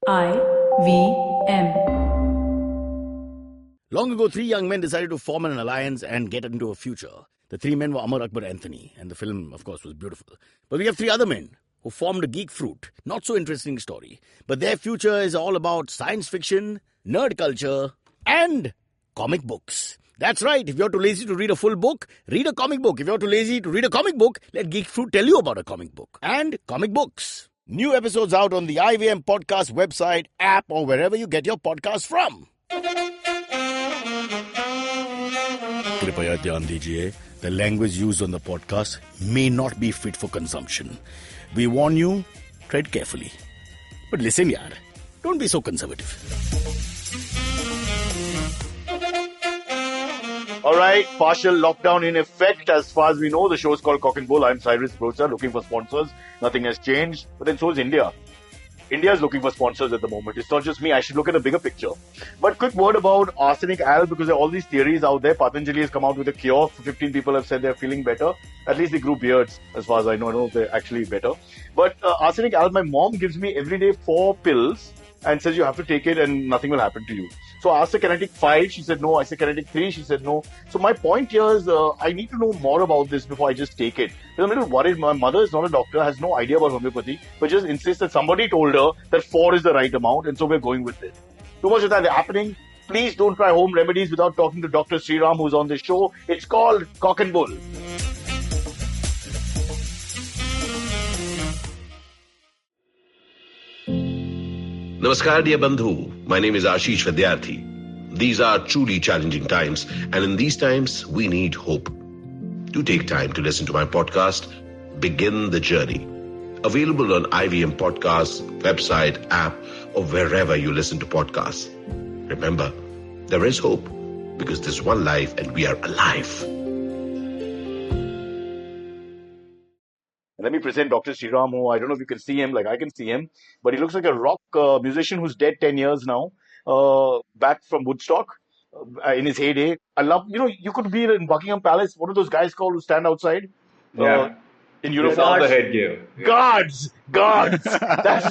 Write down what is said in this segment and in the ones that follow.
IVM. Long ago, three young men decided to form an alliance and get into a future. The three men were Amar, Akbar, Anthony, and the film, of course, was beautiful. But we have three other men who formed a geek fruit. Not so interesting story. But their future is all about science fiction, nerd culture, and comic books. That's right. If you're too lazy to read a full book, read a comic book. If you're too lazy to read a comic book, let Geek Fruit tell you about a comic book. And comic books. New episodes out on the IVM podcast website, app, or wherever you get your podcasts from. कृपया ध्यान दीजिए, the language used on the podcast may not be fit for consumption. We warn you, tread carefully. But listen, yaar, don't be so conservative. All right, partial lockdown in effect. As far as we know, the show is called Cock and Bull. I'm Cyrus, looking for sponsors. Nothing has changed. But then so is India. India is looking for sponsors at the moment. It's not just me. I should look at the bigger picture. But quick word about arsenic al, because there are all these theories out there. Patanjali has come out with a cure. 15 people have said they're feeling better. At least they grew beards, as far as I know they're actually better. But arsenic al, my mom gives me every day 4 pills and says you have to take it and nothing will happen to you. So I asked her, can I take 5? She said no. I said, can I take 3? She said no. So my point here is I need to know more about this before I just take it. Because I'm a little worried. My mother is not a doctor, has no idea about homeopathy, but just insists that somebody told her that 4 is the right amount, and so we're going with it. Too much of that happening. Please don't try home remedies without talking to Dr. Sriraam, who's on this show. It's called Cock and Bull. Namaskar, dear Bandhu. My name is Ashish Vidyarthi. These are truly challenging times, and in these times, we need hope. Do take time to listen to my podcast, Begin the Journey. Available on IVM Podcasts, website, app, or wherever you listen to podcasts. Remember, there is hope because there's one life and we are alive. Let me present Dr. Sriraam, who I don't know if you can see him, like I can see him, but he looks like a rock musician who's dead 10 years now, back from Woodstock in his heyday. I love, you could be in Buckingham Palace. What are those guys called who stand outside? In uniform. Without the headgear. Guards! That's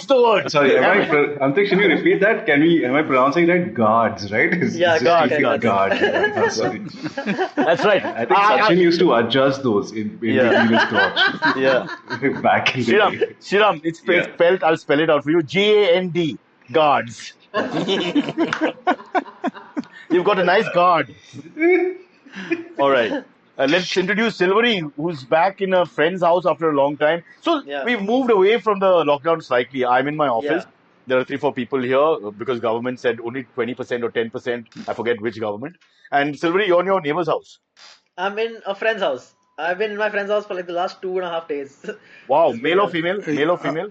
the word. Sorry, Antariksh, can you repeat that? Am I pronouncing that? Guards, right? Guards. Oh, sorry. That's right. I think Sachin used to adjust those in between his crotch. Yeah. Back in the day. Sriraam, it's spelled, I'll spell it out for you. Gand. Guards. You've got a nice guard. All right. Let's introduce Silverie, who's back in a friend's house after a long time. So we've moved away from the lockdown slightly. I'm in my office. There are 3-4 people here because government said only 20% or 10%. I forget which government. And Silverie, you're in your neighbor's house. I'm in a friend's house. I've been in my friend's house for like the last 2.5 days. Wow. Male or female? Male or female?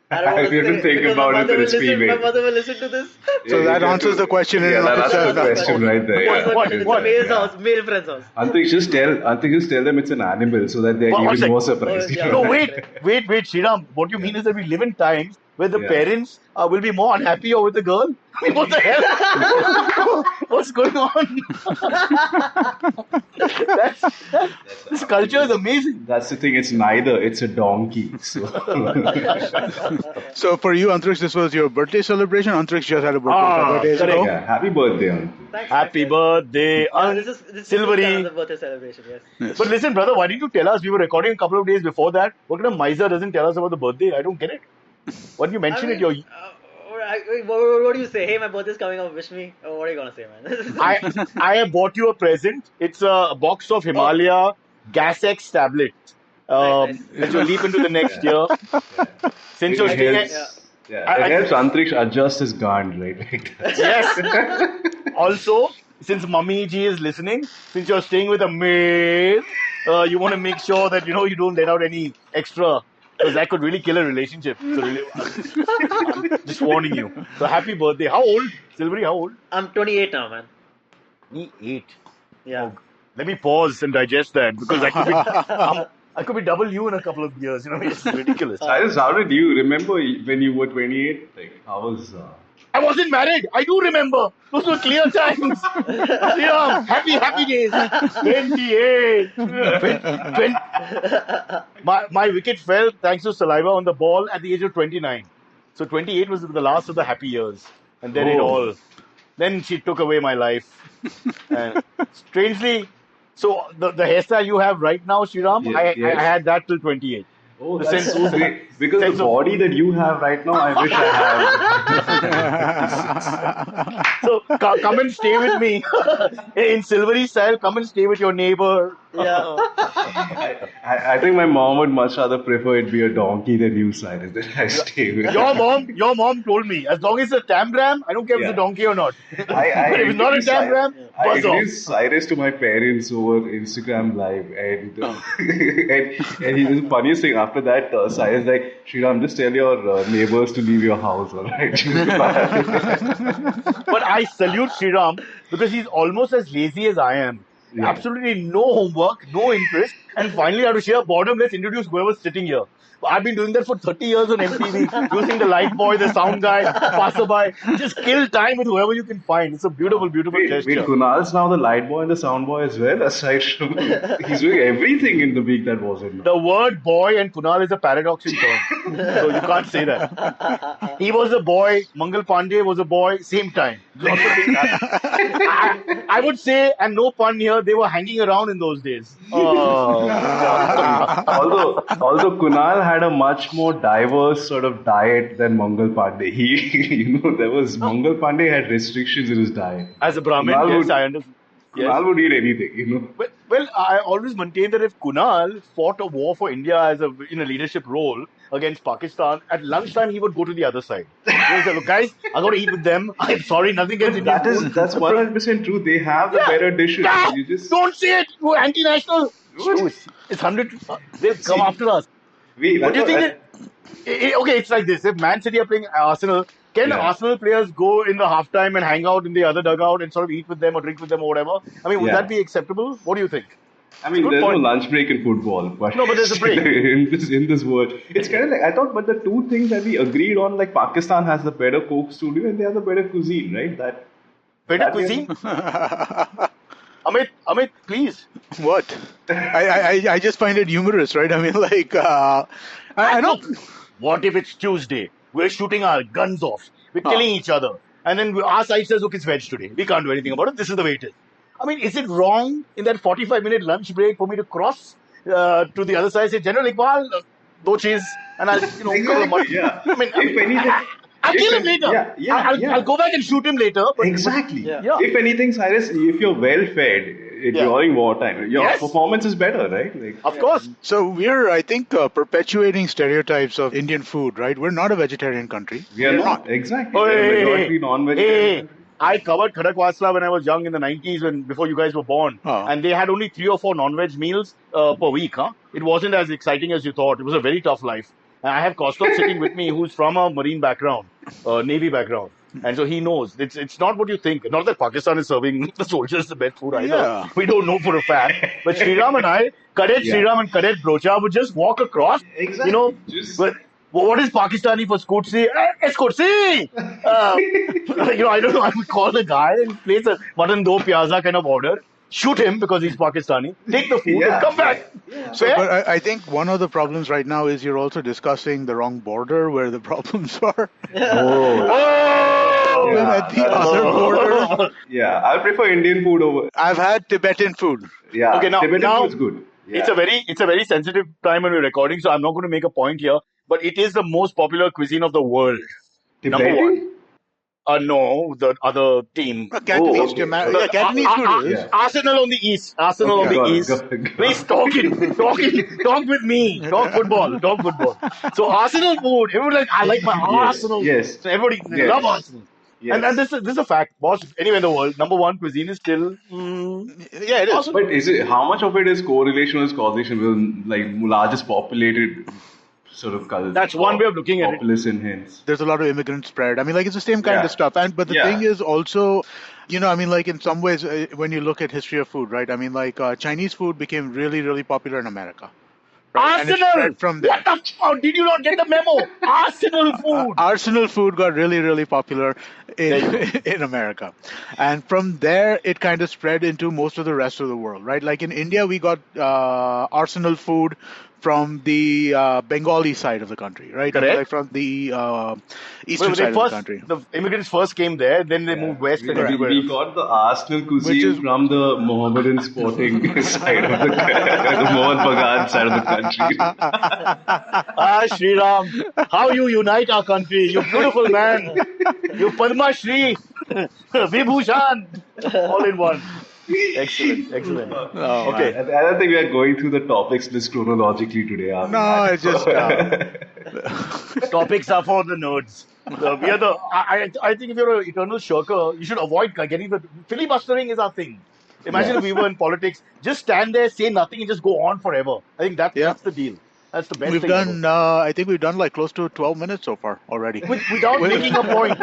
I don't want to think about it, it's female. My mother will listen to this. So that answers the question. That answers the question right there. What? It's a male's house, male friend's house. Antariksh, just tell them it's an animal so that they're even more surprised. No, wait, Sriraam. What you mean is that we live in times where the parents will be more unhappy or with the girl? I mean, what the hell? What's going on? This culture is amazing. That's the thing. It's neither. It's a donkey. So for you, Antariksh, this was your birthday celebration. Antariksh just had a birthday days ago. Yeah, happy birthday, Antariksh. Thanks, happy birthday, this Silverie. is the birthday celebration, yes. But listen, brother, why didn't you tell us? We were recording a couple of days before that. What kind of miser doesn't tell us about the birthday? I don't get it. Why didn't you mention it? What do you say? Hey, my birthday's coming up, wish me. What are you going to say, man? I have bought you a present. It's a box of Himalaya Gas X tablets. Nice. Which will leap into the next year. Since you're staying it helps Antariksh adjust his guard, right? Yes. Also, since Mummy Ji is listening, since you're staying with a maid, you want to make sure that, you don't let out any extra. Because that could really kill a relationship. So I'm just warning you. So happy birthday. How old? Silverie, how old? I'm 28 now, man. 28? Yeah. Oh, let me pause and digest that. Because I could be double you in a couple of years. It's ridiculous. Cyrus, how did you remember when you were 28? Like, how was... I wasn't married. I do remember. Those were clear times. Yeah, happy days. 28. 20. My wicket fell thanks to saliva on the ball at the age of 29. So 28 was the last of the happy years. And then it Oh. all. Then she took away my life. And strangely, so the hairstyle you have right now, Sriram, I Yes. had that till 28. Oh, The that's sense- so great. Because sense the of- body that you have right now, I wish I had. So come and stay with me in Silverie style. Come and stay with your neighbor. Yeah. I think my mom would much rather prefer it be a donkey than you, Cyrus, that I stay with. Your mom told me as long as it's a tambram, I don't care if it's a Yeah. donkey or not. I But if it's not a introduced tambram, I buzz off. introduced Cyrus to my parents over Instagram Live, and and he was the funniest thing. After that, Cyrus like, Sriram, just tell your neighbors to leave your house, alright? But I salute Sriram because he's almost as lazy as I am. Yeah. Absolutely no homework, no interest, and finally out of sheer boredom, let's introduce whoever's sitting here. I've been doing that for 30 years on MTV, using the light boy, the sound guy, passerby. Just kill time with whoever you can find. It's a beautiful, beautiful Wait, gesture. Kunal's now the light boy and the sound boy as well. Aside from he's doing everything in the week that wasn't. The word boy and Kunal is a paradox in term. So you can't say that. He was a boy, Mangal Pandey was a boy, same time. Lots of things happened. I would say, and no pun here, they were hanging around in those days. Oh. Although Kunal had a much more diverse sort of diet than Mangal Pandey. He, there was Mangal Pandey had restrictions in his diet. As a Brahmin, Kunal yes, would- I understand. Yes. Kunal would eat anything. Well, I always maintain that if Kunal fought a war for India in a leadership role against Pakistan, at lunchtime he would go to the other side. He would say, look, guys, I got to eat with them. I'm sorry, nothing against Indian food. That's 100% true. They have the better dishes. Ah, You just don't say it. You're anti-national. What? It's 100. They'll come after us. What do you think? Okay, it's like this. If Man City are playing Arsenal, can Yeah. Arsenal players go in the halftime and hang out in the other dugout and sort of eat with them or drink with them or whatever? I mean, would Yeah. that be acceptable? What do you think? I mean, Good there's point. no lunch break in football, but No, but there's a break. in this world. It's kind of like I thought, but the two things that we agreed on, like Pakistan has the better Coke studio and they have the better cuisine, right? Better That cuisine? Amit, please. What? I just find it humorous, right? I mean, like, I don't. What if it's Tuesday? We're shooting our guns off. We're killing each other. And then our side says, look, it's veg today. We can't do anything about it. This is the way it is. I mean, is it wrong in that 45-minute lunch break for me to cross to the other side and say, General Iqbal, do cheese, and I'll, couple of money. Yeah. I mean, If anything, I'll kill him later. I'll go back and shoot him later. But Exactly. Yeah. If anything, Cyrus, if you're well fed during wartime, your Yes. performance is better, right? Like, Of course. So we're, I think, perpetuating stereotypes of Indian food, right? We're not a vegetarian country. we are not. Exactly. We're a majority non-vegetarian. I covered Khadakwasla when I was young in the 90s, before you guys were born. And they had only 3 or 4 non-veg meals per week. It wasn't as exciting as you thought. It was a very tough life. And I have Kostov sitting with me who's from a marine background, Navy background. And so he knows. It's not what you think. Not that Pakistan is serving the soldiers the best food either. Yeah. We don't know for a fact. But Sriram and I, Cadet Sriram and Cadet Brocha would just walk across. Exactly. But what is Pakistani for Skutsi? Skutsi! I don't know. I would call the guy and place a mutton do piazza kind of order. Shoot him because he's Pakistani. Take the food and come back. So, Fair? but I think one of the problems right now is you're also discussing the wrong border where the problems are. Oh! When at the other border, Yeah, I prefer Indian food over. I've had Tibetan food. Yeah, Okay, now Tibetan food's good. Yeah. It's a very sensitive time when we're recording, so I'm not going to make a point here. But it is the most popular cuisine of the world. Number Tibetan? one. No, the other team. Cantonese, okay. Cantonese food is. Yeah. Arsenal on the east. Arsenal Okay, on got the it, east. got it. Please talk with me. Talk football. So Arsenal food, everyone like, I like my Arsenal. yes. So everybody Yes. love Arsenal. Yes. And this is a fact, boss. Anywhere in the world, number one cuisine is still. Yeah, it is. But is it how much of it is correlation or causation with like largest populated sort of culture? That's one way of looking at it. Populous and hence. There's a lot of immigrant spread. I mean, like, it's the same kind Yeah. of stuff. But the Yeah. thing is also, I mean, like, in some ways, when you look at history of food, right? I mean, like, Chinese food became really, really popular in America, And it Arsenal! spread from there. What the fuck? Did you not get the memo? Arsenal food! Arsenal food got really, really popular There you in in America, and from there it kind of spread into most of the rest of the world, right? Like in India, we got Arsenal food from the Bengali side of the country, right? I mean, Correct. like from the eastern Well, side of the country. the immigrants first came there, then they moved west and everywhere We else. got the Arsenal cuisine Which is- from the Mohammedan sporting side of the Mohan Bagan side of the country. Ah, Sriraam, how you unite our country. You beautiful man. You Padma Shri, Vibhushan, all in one. Excellent, excellent. Oh, Okay. man. I don't think we are going through the topics list chronologically today. Are we? No, it's just Topics are for the nerds. We are I think if you're an eternal shirker, you should avoid getting the filibustering is our thing. Imagine if we were in politics, just stand there, say nothing, and just go on forever. I think that's the deal. That's the best we've thing. done. I think we've done like close to 12 minutes so far already. Without making a point.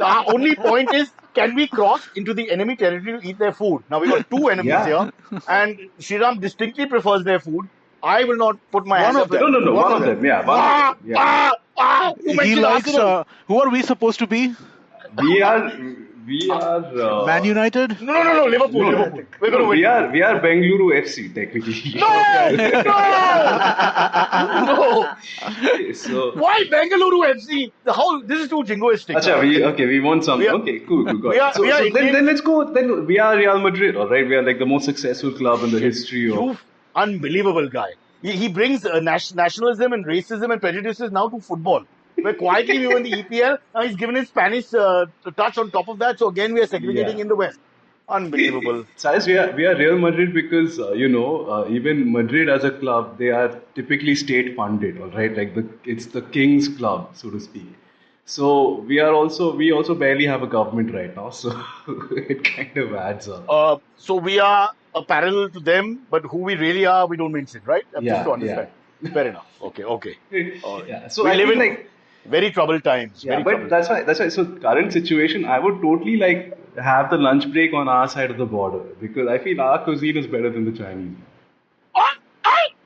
Our only point is, can we cross into the enemy territory to eat their food? Now we've got two enemies here, and Sriram distinctly prefers their food. I will not put my hand One up. of them. No. One of them. Yeah. One of them. Yeah. You He mentioned likes. Arsenal. Who are we supposed to be? We are. Man United? No, Liverpool. We're going to win. We are Bengaluru FC technically. No! So. Why Bengaluru FC? This is too jingoistic. Acha, we want something. We are- Okay, cool, got we are- it. So, we are Indian- then let's go. Then we are Real Madrid, all right? We are like the most successful club in the history of. You unbelievable guy. He brings nationalism and racism and prejudices now to football. Where quietly we were in the EPL, now he's given his Spanish touch on top of that. So again, we are segregating in the West. Unbelievable. Cyrus, we are Real Madrid because even Madrid as a club, they are typically state funded, all right? Like it's the king's club, so to speak. So we also barely have a government right now, so it kind of adds up. So we are a parallel to them, but who we really are, we don't mention, right? Just to understand. Fair enough. Okay. Yeah. So We I live feel in like. very troubled times. Yeah, Very but troubled. that's why. So current situation, I would totally like have the lunch break on our side of the border because I feel our cuisine is better than the Chinese.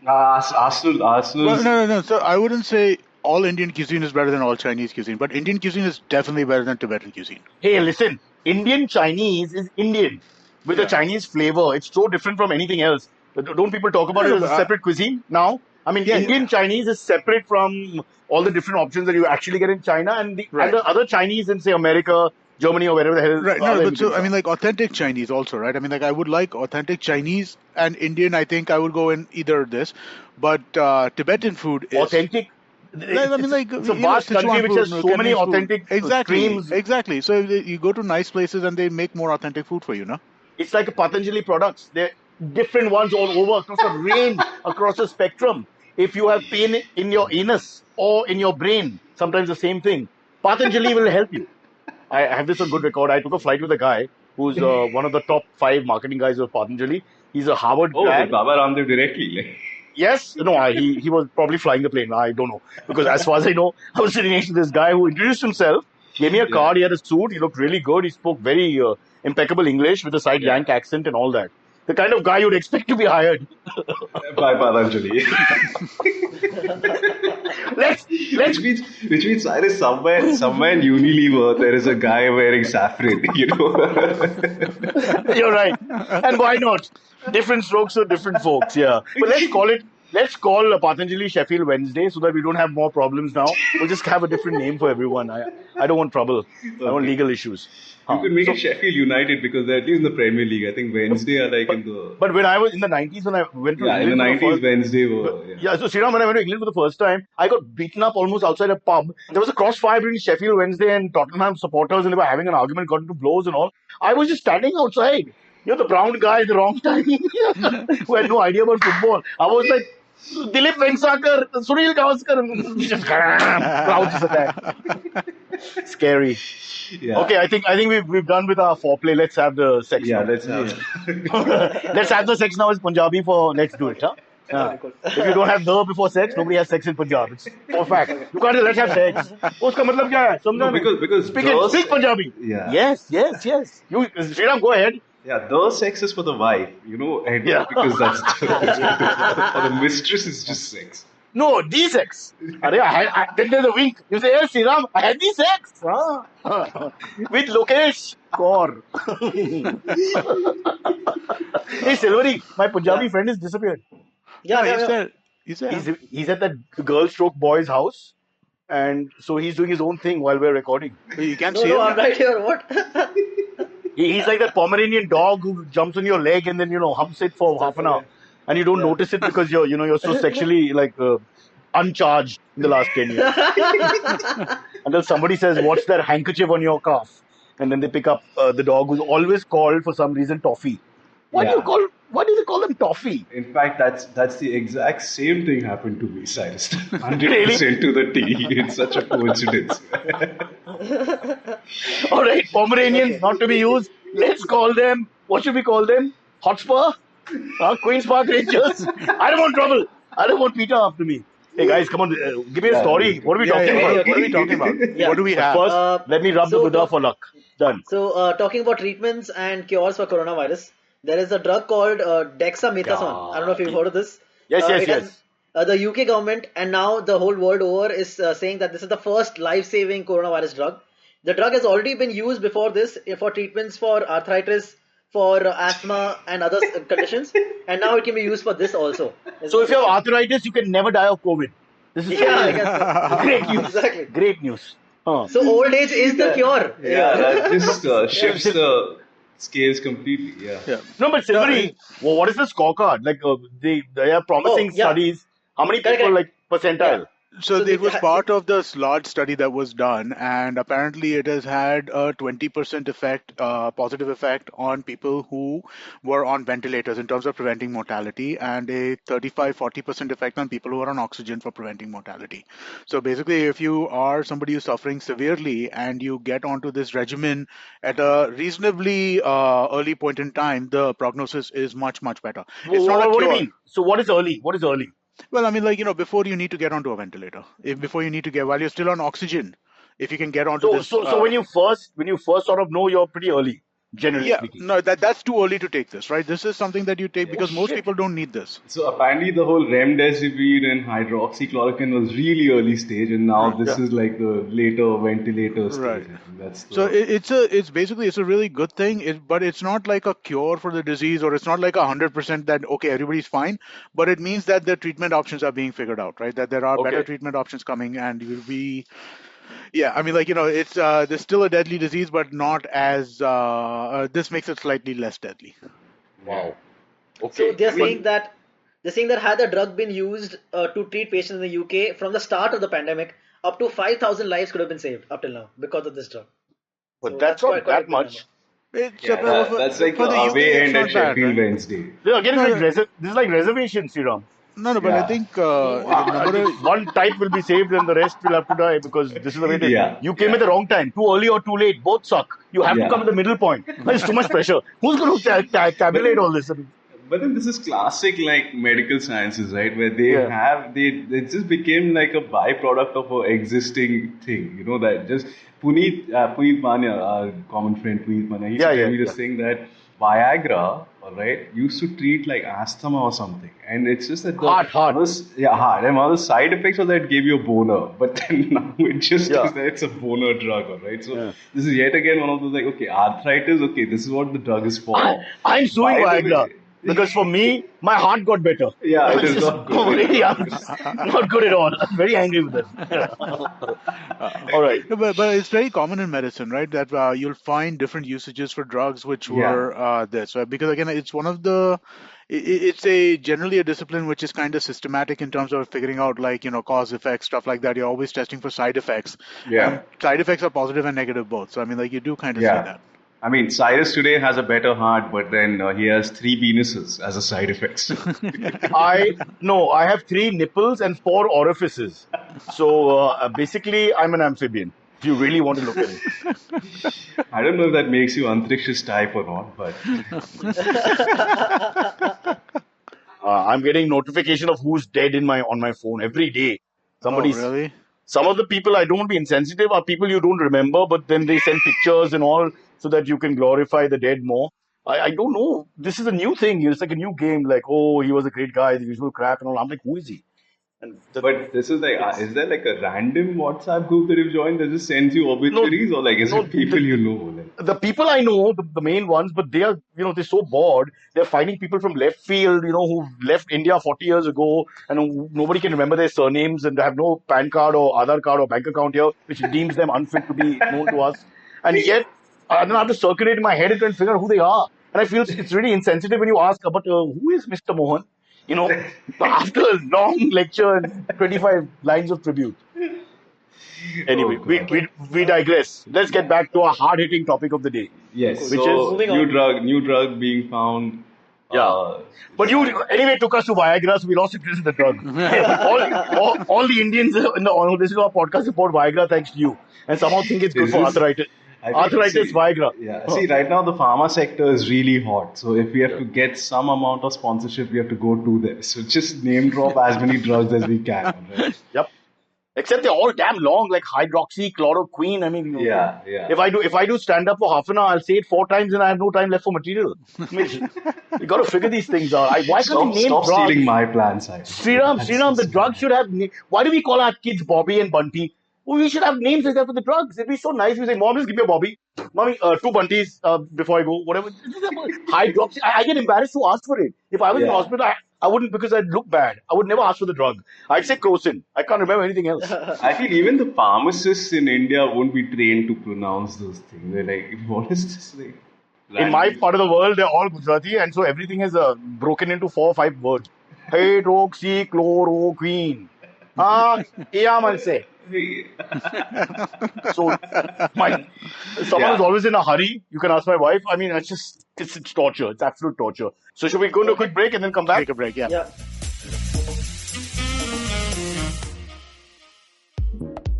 Arsenal. Well, no. So I wouldn't say all Indian cuisine is better than all Chinese cuisine, but Indian cuisine is definitely better than Tibetan cuisine. Hey, listen, Indian Chinese is Indian with a Chinese flavor. It's so different from anything else. Don't people talk about it as a separate cuisine now? I mean, Indian Chinese is separate from all the different options that you actually get in China and the other Chinese in, say, America, Germany, or wherever the hell. Right. No, but so I mean, like authentic Chinese also, right? I mean, like I would like authentic Chinese and Indian. I think I would go in either of this, but Tibetan food is authentic. Like, I mean, like it's a you know, vast country Sichuan which food, has so many Cantonese food. authentic streams. Exactly. So you go to nice places and they make more authentic food for you, no? It's like a Patanjali products. They're different ones all over across a range, across a spectrum. If you have pain in your anus or in your brain, sometimes the same thing. Patanjali will help you. I have this on good record. I took a flight with a guy who's one of the top 5 marketing guys of Patanjali. He's a Harvard grad. Baba Ramdev directly. Like. Yes, no, he was probably flying the plane. I don't know. Because as far as I know, I was sitting next to this guy who introduced himself, gave me a card, he had a suit, he looked really good, he spoke very impeccable English with a side Yank accent and all that. The kind of guy you'd expect to be hired. By Patanjali. Which means Cyrus, somewhere in Unilever there is a guy wearing saffron, you know. You're right. And why not? Different strokes for different folks, yeah. But let's call Patanjali Sheffield Wednesday so that we don't have more problems now. We'll just have a different name for everyone. I don't want trouble. I want legal issues. You could make it Sheffield United because they're at least in the Premier League. I think Wednesday are like in the... But when I was in the 90s, when I went to in England the 90s, first, Wednesday were... Yeah, so Sriraam, when I went to England for the first time, I got beaten up almost outside a pub. There was a crossfire between Sheffield Wednesday and Tottenham supporters and they were having an argument, got into blows and all. I was just standing outside. You're the brown guy at the wrong time who had no idea about football. I was like, Dilip Vengsakar, Sunil Gavaskar, just crowds attack. Scary. Yeah. Okay, I think we've done with our foreplay. Let's have the sex. Yeah, now. let's have... Let's have the sex now is Punjabi for let's do it, huh? If you don't have the before sex, nobody has sex in Punjab. It's for fact. You can't say let's have sex. Uska matlab kya hai? Samjha No, nahi? because speak girls- Punjabi. Yeah. Yes. You Sriraam, go ahead. Yeah, the sex is for the wife, and Yeah. because that's for the mistress is just sex. No, D6. Then there's a wink. You say, yes, Sriram, I had D6. With Lokesh Kaur. Hey, Silvery, my Yeah. Punjabi friend has disappeared. Yeah, No, yeah, he's yeah. there. He's there. He's at that girl stroke boy's house. And so he's doing his own thing while we're recording. You can't No, see no, him. I'm right here. What? He's like that Pomeranian dog who jumps on your leg and then, humps it for half Stuff an hour. away. And you don't Yeah. notice it because you're so sexually uncharged in the last 10 years. Until somebody says, "What's that handkerchief on your calf?" And then they pick up the dog who's always called for some reason Toffee. Yeah. Why do they call them Toffee? In fact, that's the exact same thing happened to me, Cyrus. 100% to the T. It's such a coincidence. All right, Pomeranians Okay. not to be used. Let's call them. What should we call them? Hotspur? Queens Park Rangers? I don't want trouble. I don't want Peter after me. Hey guys, come on, give me a Yeah, story. What are we Yeah, talking yeah. about? Okay, What are we talking about? Yeah. What do we But have? first, let me rub the so Buddha talk- for luck. Done. So, talking about treatments and cures for coronavirus, there is a drug called Dexamethasone. I don't know if you've heard of this. Yes, yes, It has yes. the UK government and now the whole world over is saying that this is the first life-saving coronavirus drug. The drug has already been used before this for treatments for arthritis, for asthma and other conditions, and now it can be used for this also. So if you have arthritis, you can never die of COVID. This is Yeah, I guess so. great news. Exactly. Great news. Huh. So old age is the cure. Yeah, that just shifts Yeah. the scales completely. Yeah. Yeah. No, but No, Silvery, what is the scorecard? Like they are promising Oh, yeah. studies. How many Correct, people correct. like Yeah. percentile? So So it was the, part of this large study that was done, and apparently it has had a 20% effect, positive effect on people who were on ventilators in terms of preventing mortality, and a 35-40% effect on people who are on oxygen for preventing mortality. So basically, if you are somebody who's suffering severely and you get onto this regimen at a reasonably early point in time, the prognosis is much, much better. It's not a What do you cure. mean? So what is early? What is early? Well, I mean, like, before you need to get onto a ventilator, before you need to get, while you're still on oxygen, if you can get onto So this, so so when you first sort of know, you're pretty early, generally yeah, speaking. no, that's too early to take this, right? This is something that you take Oh because most shit. people don't need this. So apparently the whole remdesivir and hydroxychloroquine was really early stage, and now this Yeah. is like the later ventilator Right. stage. I think that's So the it's a really good thing, but it's not like a cure for the disease, or it's not like 100% that okay, everybody's fine. But it means that the treatment options are being figured out, right? That there are better Okay. treatment options coming, and you'll be. Yeah, I mean, like, it's there's still a deadly disease, but not as this makes it slightly less deadly. Wow. so Okay. they're saying that had the drug been used to treat patients in the UK from the start of the pandemic, up to 5,000 lives could have been saved up till now because of this drug. But So that's that's not quite a that big number. much. It's yeah, that's like for the the UK, away it's end at not bad, Sheffield right? Wednesday. Again, No, this is like reservation, Sriram. no, but I Yeah, think the number of One type will be saved and the rest will have to die because this is the way it is. yeah, You came at the wrong time, too early or too late. Both suck. You have to come at the yeah. middle point. It's too much pressure. Who's going to tabulate all this? But then this is classic like medical sciences, right? Where Yeah. they just became like a byproduct of an existing thing. You know that just Puneet Mania, our common friend Puneet Mania, he used Yeah, to tell yeah, me yeah. this thing that Viagra, all right, used to treat like asthma or something, and it's just that the Heart. heart, and one of the side effects of that gave you a boner, but then now it just Yeah. is that it's a boner drug, all right. So Yeah. this is yet again one of those like okay, arthritis, okay, this is what the drug is for. I'm suing By the Viagra way- because for me, my heart got better. Yeah, it Which is is not good. really not good at all. I'm very angry with them. All right. no, but it's very common in medicine, right? That you'll find different usages for drugs which Yeah. were this, right? Because again, it's one of the it's a generally a discipline which is kind of systematic in terms of figuring out like cause effects stuff like that. You're always testing for side effects, Yeah. and side effects are positive and negative both. So I mean, like you do kind of see Yeah. that. I mean, Cyrus today has a better heart, but then he has 3 penises as a side effects. I have 3 nipples and 4 orifices. So basically, I'm an amphibian. If you really want to look at it. I don't know if that makes you Antariksh's type or not, but I'm getting notification of who's dead on my phone every day. Oh, Somebody's. really? Some of the people, I don't want to be insensitive, are people you don't remember, but then they send pictures and all so that you can glorify the dead more. I don't know. This is a new thing. It's like a new game. Like, oh, he was a great guy, the usual crap and all. I'm like, who is he? And But this is like, it's is there like a random WhatsApp group that you've joined that just sends you no, obituaries, or like is no. it people you know? Like, The people I know, the main ones, but they are, they're so bored. They're finding people from left field, who left India 40 years ago and who, nobody can remember their surnames and they have no PAN card or Aadhaar card or bank account here, which deems them unfit to be known to us. And yet, I don't have to circulate in my head and try and figure out who they are. And I feel it's really insensitive when you ask about who is Mr. Mohan, you know, after a long lecture and 25 lines of tribute. oh Anyway, we, god. we, we digress. Let's get back to our hard hitting topic of the day, Yes. which is, So Moving on. new drug being found. yeah. Uh, But you anyway took us to Viagra, so we lost interest in the drug. all the Indians this is our podcast support Viagra thanks to you, and somehow think it's good is for this? arthritis. I think, Arthritis see, Viagra. yeah. See, right now the pharma sector is really hot. So if we have Yeah. to get some amount of sponsorship, we have to go to this. So just name drop as many drugs as we can. Right? Yep. Except they're all damn long, like hydroxychloroquine. I mean, Yeah, yeah. if I do stand up for half an hour, I'll say it 4 times, and I have no time left for material. I mean, you got to figure these things out. Why can't we name Stop drugs? stealing my plans, Cyrus. Sriraam, the drug should have. Why do we call our kids Bobby and Bunty? Well, we should have names like that for the drugs. It'd be so nice. We say, Mom, just give me a Bobby. Mommy, two Bunties before I go. Whatever. Hydroxy. I get embarrassed to ask for it. If I was in the Yeah. hospital, I wouldn't because I'd look bad. I would never ask for the drug. I'd say Crocin. I can't remember anything else. I feel even the pharmacists in India won't be trained to pronounce those things. They're like, what is this? Like, In my random- part of the world, they're all Gujarati, and so everything is broken into 4 or 5 words. Hydroxychloroquine. Yaman say. So, someone Yeah. is always in a hurry. You can ask my wife. I mean, it's torture. It's absolute torture. So, should we go into a quick break and then come back? Take a break, yeah. Yeah.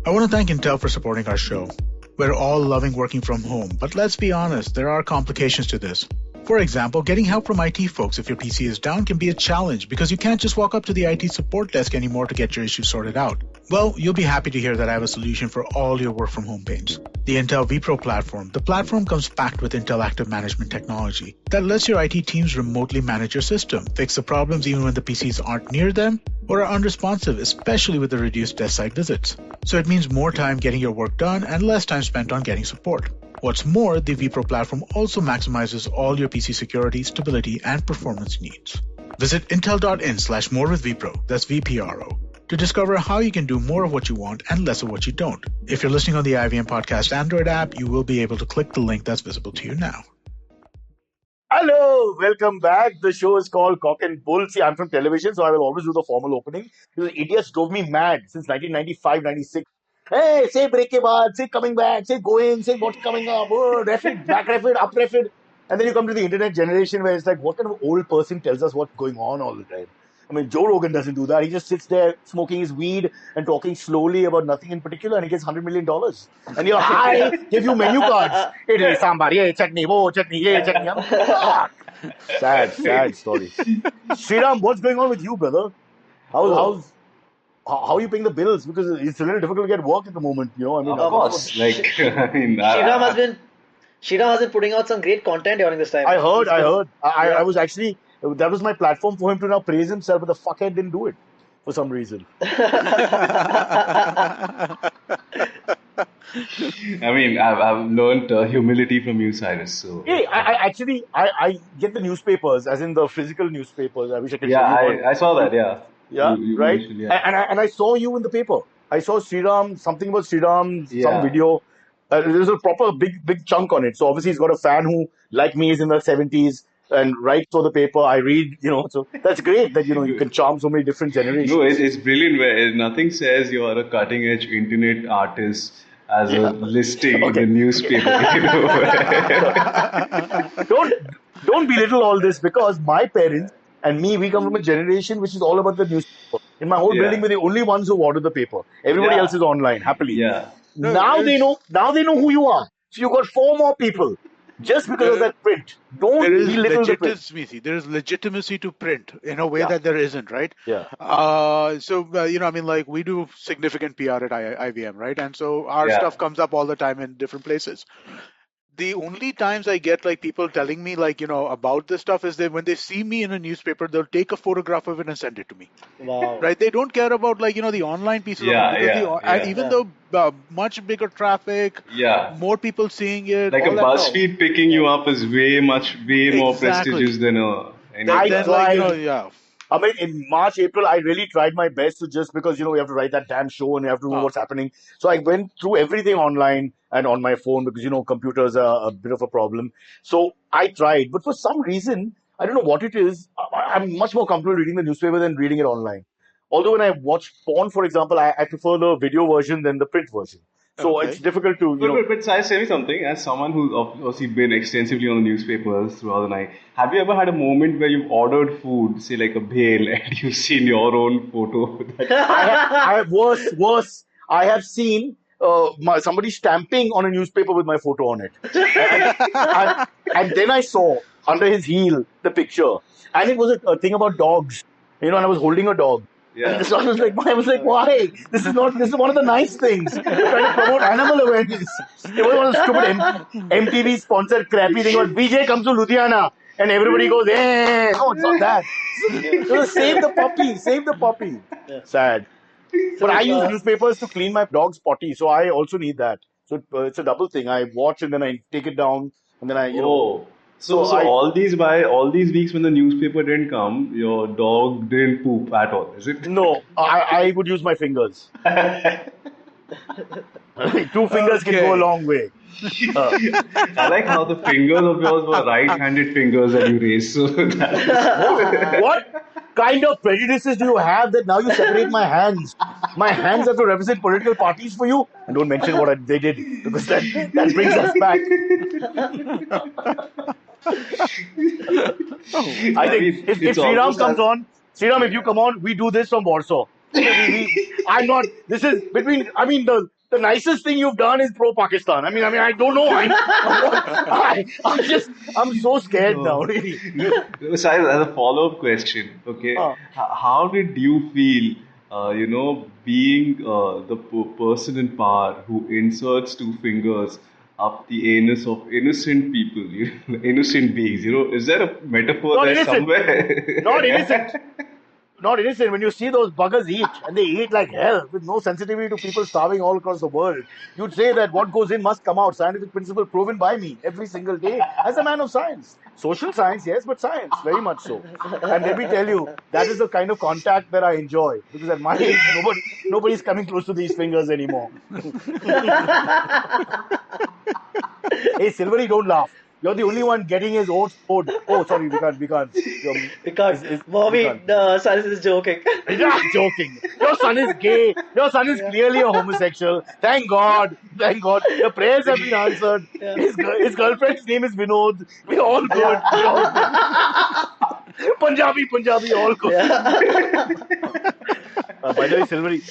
I want to thank Intel for supporting our show. We're all loving working from home, but let's be honest, there are complications to this. For example, getting help from IT folks if your PC is down can be a challenge because you can't just walk up to the IT support desk anymore to get your issue sorted out. Well, you'll be happy to hear that I have a solution for all your work from home pains. The Intel vPro platform. The platform comes packed with Intel Active Management technology that lets your IT teams remotely manage your system, fix the problems even when the PCs aren't near them, or are unresponsive, especially with the reduced desk site visits. So it means more time getting your work done and less time spent on getting support. What's more, the vPro platform also maximizes all your PC security, stability, and performance needs. Visit intel.in/more with vPro, that's VPRO, to discover how you can do more of what you want and less of what you don't. If you're listening on the IVM Podcast Android app, you will be able to click the link that's visible to you now. Hello, welcome back. The show is called Cock and Bull. See, I'm from television, so I will always do the formal opening. Because idiots drove me mad since 1995, 96. Hey, say break ke baad, say coming back, say going, say what's coming up, ref it, back ref it, up ref it. And then you come to the internet generation where it's like, what kind of old person tells us what's going on all the time? I mean, Joe Rogan doesn't do that. He just sits there smoking his weed and talking slowly about nothing in particular, and he gets $100 million. And you're, I give you menu cards. Idli, sambar, ye chutney, wo chutney, ye chutney. I'm like, fuck. Sad story. Sriram, what's going on with you, brother? How are you paying the bills? Because it's a little difficult to get work at the moment, I mean, Of course. Like, I mean, Shriram has been putting out some great content during this time. I heard. I Yeah. was actually, that was my platform for him to now praise himself, but the fuckhead didn't do it for some reason. I mean, I've learned humility from you, Cyrus. So Hey, I get the newspapers, as in the physical newspapers. I wish I could yeah, show you all. I saw that. Yeah, Yeah, you right. mentioned, yeah. And I saw you in the paper. I saw Sriram, something about Sriram, some Yeah. video. There's a proper big chunk on it. So obviously he's got a fan who, like me, is in the 70s and writes for the paper. I read, so that's great that, you can charm so many different generations. No, it's brilliant. Where nothing says you are a cutting edge internet artist as a listing in the newspaper. Don't belittle all this because my parents and me, we come from a generation which is all about the newspaper. In my whole Yeah. building, we're the only ones who order the paper. Everybody Yeah. else is online, happily. Yeah. Now they know who you are. So you got 4 more people just because of that print. Don't There is belittle the print. legitimacy. There is legitimacy to print in a way Yeah. that there isn't, right? Yeah. I mean, like we do significant PR at IVM, right? And so our Yeah. stuff comes up all the time in different places. the only times I get like people telling me like about this stuff is that when they see me in a newspaper, they'll take a photograph of it and send it to me. Wow. Right? They don't care about like the online pieces of it Yeah, because yeah, and yeah, even Yeah. though much bigger traffic, yeah. more people seeing it, Like a all that. No, BuzzFeed picking Yeah. you up is way more prestigious exactly. than Then I anything then else. like tried. yeah. I mean, in March, April, I really tried my best to just because, we have to write that damn show and you have to know Ah, what's happening. So I went through everything online and on my phone because, computers are a bit of a problem. So I tried, but for some reason, I don't know what it is. I'm much more comfortable reading the newspaper than reading it online. Although when I watch porn, for example, I prefer the video version than the print version. So it's okay. difficult to, But Sai, say me something. As someone who's obviously been extensively on the newspapers throughout the night, have you ever had a moment where you've ordered food, say like a bhel, and you've seen your own photo? That I have worse. I have seen somebody stamping on a newspaper with my photo on it, and, and and then I saw under his heel the picture, and it was a thing about dogs, and I was holding a dog. And yeah. this one was like, I was like, why? This is not. This is one of the nice things. We're trying to promote animal awareness. It was one of the stupid MTV sponsored crappy thing. Was BJ comes to Ludhiana, and everybody goes, eh. No, it's not that. Yeah. It was save the puppy, save the puppy. Yeah. Sad. But I So, use newspapers to clean my dog's potty, so I also need that. So it's a double thing. I watch and then I take it down, and then Oh, so So so I all these weeks when the newspaper didn't come, your dog didn't poop at all, is it? no, I would use my fingers. Two fingers can go a Okay. long way. Uh, I like how the fingers of yours were right-handed fingers that you raised. So what kind of prejudices do you have that now you separate my hands? My hands have to represent political parties for you, and don't mention what they did because that brings us back. Oh, I I think mean, if it's Sriram almost comes as on, Sriram, if you come on, we do this from Warsaw. Okay, I'm not. This is between. I mean, the nicest thing you've done is pro Pakistan. I don't know. I'm so scared now. no. Really. No, so as a follow-up question, okay, Uh, how did you feel, being the person in power who inserts two fingers up the anus of innocent people, innocent beings? Is there a metaphor not there innocent. Not somewhere? innocent. Not innocent. When you see those buggers eat, and they eat like hell with no sensitivity to people starving all across the world, you'd say that what goes in must come out. Scientific principle proven by me every single day as a man of science. Social science, yes, but science, very much so. And let me tell you, that is the kind of contact that I enjoy because at my age, nobody's coming close to these fingers anymore. Hey, Silvery, don't laugh. You're the only one getting his oats poured. Oh, sorry, we can't. we can't. We Mommy, can't. Cyrus is joking. Yeah, joking. Your son is gay. Your son is Yeah. clearly a homosexual. Thank God. Thank God. The prayers have been answered. Yeah. His girlfriend's name is Vinod. We're all Yeah. good. We're all good. Punjabi, all good. Yeah. By the way, Silvery,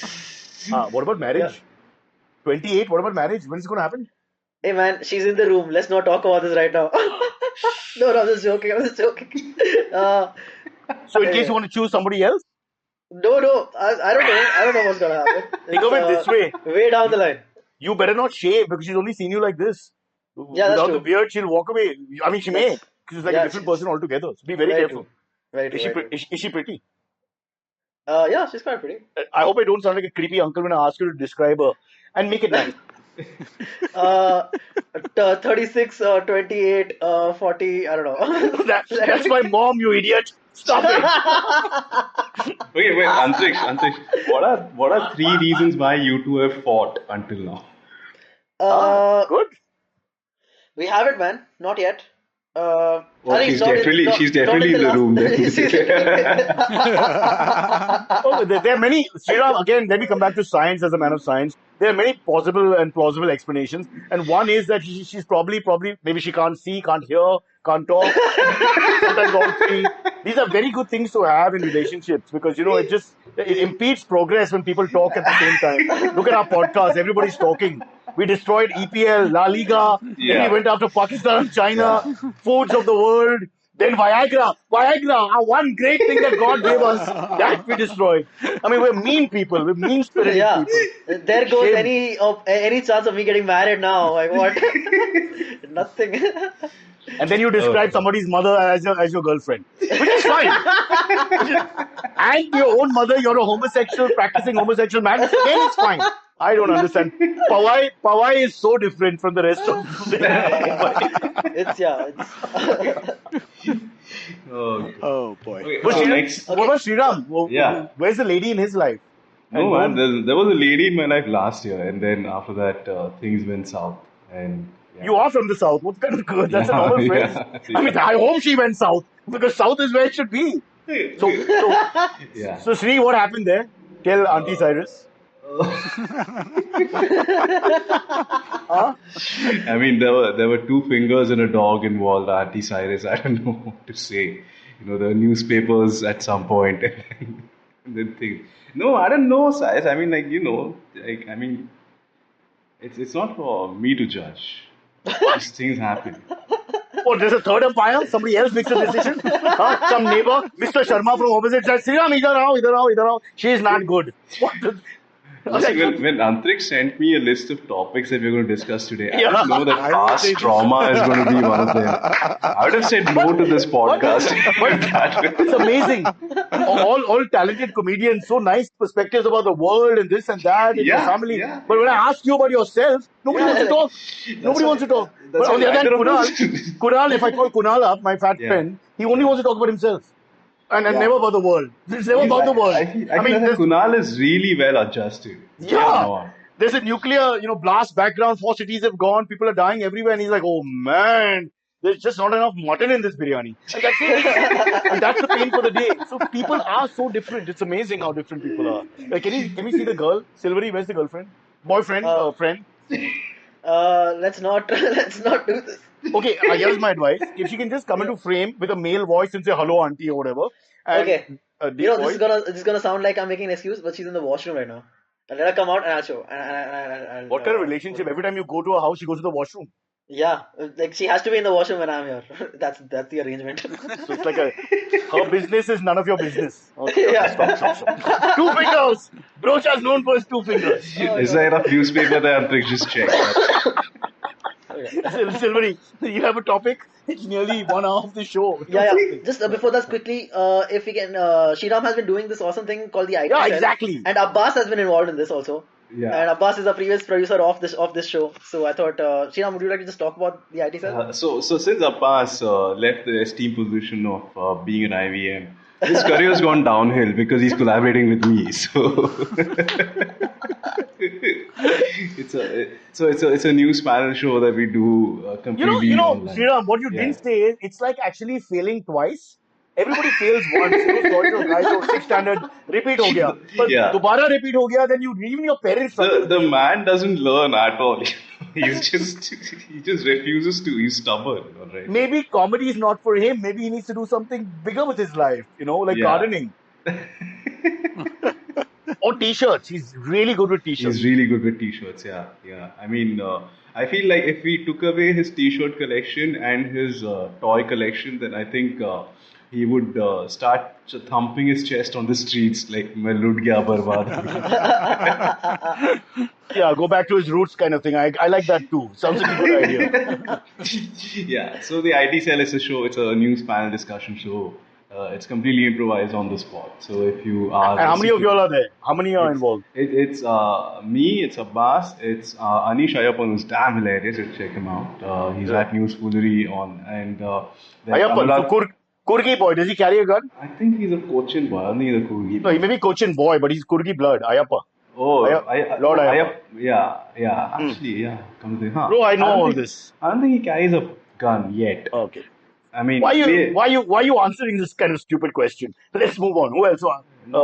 what about Yeah. marriage? 28, what about marriage? When is it going to happen? Hey man, she's in the room. Let's not talk about this right now. No, I'm just joking. I'm just joking. Uh, So, in case you eh, want to choose somebody else, no. I don't know. I don't know what's gonna happen. think It's of it this way. way down the line. You better not shave because she's only seen you like this. Yeah, that's Without the true. beard, she'll walk away. I mean, she may, That's because she's like a yeah. different person altogether. So be very Very true. careful. Very true. Is she, Very true. is she pretty? Yeah, she's quite pretty. I hope I don't sound like a creepy uncle when I ask you to describe her and make it nice. Uh, 36, 28, 40. I don't know. That's my mom, you idiot. Stop it. Wait, Antariksh, what are three reasons why you two have fought until now? uh, Good. we haven't, man. Not yet. Oh, I think she's not definitely in in the the room then. Oh, there are many. Sriram, again, let me come back to science as a man of science. There are many possible and plausible explanations. And one is that she's probably, maybe she can't see, can't hear, can't talk, sometimes all three. These are very good things to have in relationships because, it impedes progress when people talk at the same time. Look at our podcast. Everybody's talking. We destroyed EPL, La Liga, then we Yeah, went after Pakistan, China, yeah. foods of the world. Then Viagra, one great thing that God gave us, that we destroyed. I mean, we're mean people, we're mean-spirited Yeah, people. there goes Shame. any chance of me getting married now. Like what? Nothing. And then you Oh, describe somebody's mother as your girlfriend, which is fine. Which is, and your own mother, you're a homosexual, practicing homosexual man. Again, it's fine. I don't understand. Pawai is so different from the rest of Yeah, Mumbai. it's oh, God. Oh boy. Okay, But so Sriram, next, what okay. about Sriram? yeah. Where's the lady in his life? No, And man, don't there was a lady in my life last year, and then after that, things went south. And yeah, you are from the south? What kind of good? That's a yeah, normal phrase. yeah, I mean, yeah. I hope she went south because south is where it should be. So, so, Yeah. so Sri, what happened there? Tell Auntie Cyrus. Huh? I mean, there were two fingers and a dog involved. Auntie Cyrus, I don't know what to say. The newspapers at some point, and then things. No, I don't know, Cyrus. I mean, I mean, it's not for me to judge. These things happen. Oh, there's a third umpire? Somebody else makes a decision? Huh? Some neighbor, Mr. Sharma from opposite side, Sriram, idhar aao, idhar aao, idhar aao. She is not good. What? Listen, Like, when Antariksh sent me a list of topics that we're going to discuss today, I yeah. didn't know that I would say past this. trauma is going to be one of them. I would have said no to this podcast. But it's amazing. All talented comedians, so nice perspectives about the world and this and that and your Yeah, family. yeah. But when I ask you about yourself, nobody wants to Yeah, like, talk. Nobody wants to talk. That's But on why the other hand, neither of us. Kunal, if I call Kunal up, my fat Yeah. friend, he only wants to talk about himself. And Yeah. never about the world. It's never I, about the world. I I feel mean, like Kunal is really well adjusted. They are yeah. not. There's a nuclear, blast background. 4 cities have gone. People are dying everywhere. And he's like, oh man, there's just not enough mutton in this biryani. And that's it. And that's the pain for the day. So people are so different. It's amazing how different people are. Like, can we see the girl? Silvery, where's the girlfriend? Boyfriend? uh, Friend? let's not let's not do this. Okay, here's my advice. If she can just come into frame with a male voice and say hello, auntie, or whatever, and Okay, a you deep know voice. this is gonna sound like I'm making an excuse, but she's in the washroom right now. Let her come out and I'll show. What kind of relationship? Every time you go to a house, she goes to the washroom. Yeah, like she has to be in the washroom when I'm here. That's the arrangement. So it's like her business is none of your business. Okay, Yeah. stop. 2 fingers. Brocha is known for his 2 fingers. Oh Is god. there enough newspaper that Antariksh just checked? Okay. Silvery, you have a topic. It's nearly 1 hour of the show. Do Yeah, yeah. something. Just before that, quickly, if we can, Shriram has been doing this awesome thing called the IT Yeah, cell, exactly. and Abbas has been involved in this also. Yeah. And Abbas is a previous producer of this show. So I thought, Shriram, would you like to just talk about the IT cell? So since Abbas left the esteemed position of being an IVM, his career's gone downhill because he's collaborating with me. It's a news panel show that we do completely online. Sriram, what you Yeah. didn't say is it's like actually failing twice. Everybody fails once. Stories of guys who 6 standard repeat ho gaya. But Yeah. dobara repeat ho gaya, then even your parents struggle The with the you. man doesn't learn at all. He just refuses to. He's stubborn, all right? Maybe comedy is not for him. Maybe he needs to do something bigger with his life, like Yeah. gardening. Or t-shirts. He's really good with t-shirts. He's really good with t-shirts. Yeah, yeah. I mean, I feel like if we took away his t-shirt collection and his toy collection, then I think he would start thumping his chest on the streets like "Main lut gaya barbaad." Yeah, go back to his roots kind of thing. I like that too. Sounds like a good idea. Yeah. So the IT Cell is a show. It's a news panel discussion show. It's completely improvised on the spot. So if you are, And how many of y'all are there? How many are involved? It's me, it's Abbas, it's Anish Ayappan, who's damn hilarious. You should check him out. He's at News Foolery on, and then Ayappan, so Anurag- Kurgi boy, does he carry a gun? I think he's a Cochin boy. I don't think he's a Kurgi No, he may be Cochin boy, but he's Kurgi blood. Ayappa. Oh, Lord Ayappa. yeah. Actually, yeah. Come to think, huh? Bro, I know don't all think- this. I don't think he carries a gun yet. Okay. I mean, Why you answering this kind of stupid question? Let's move on. Who else? I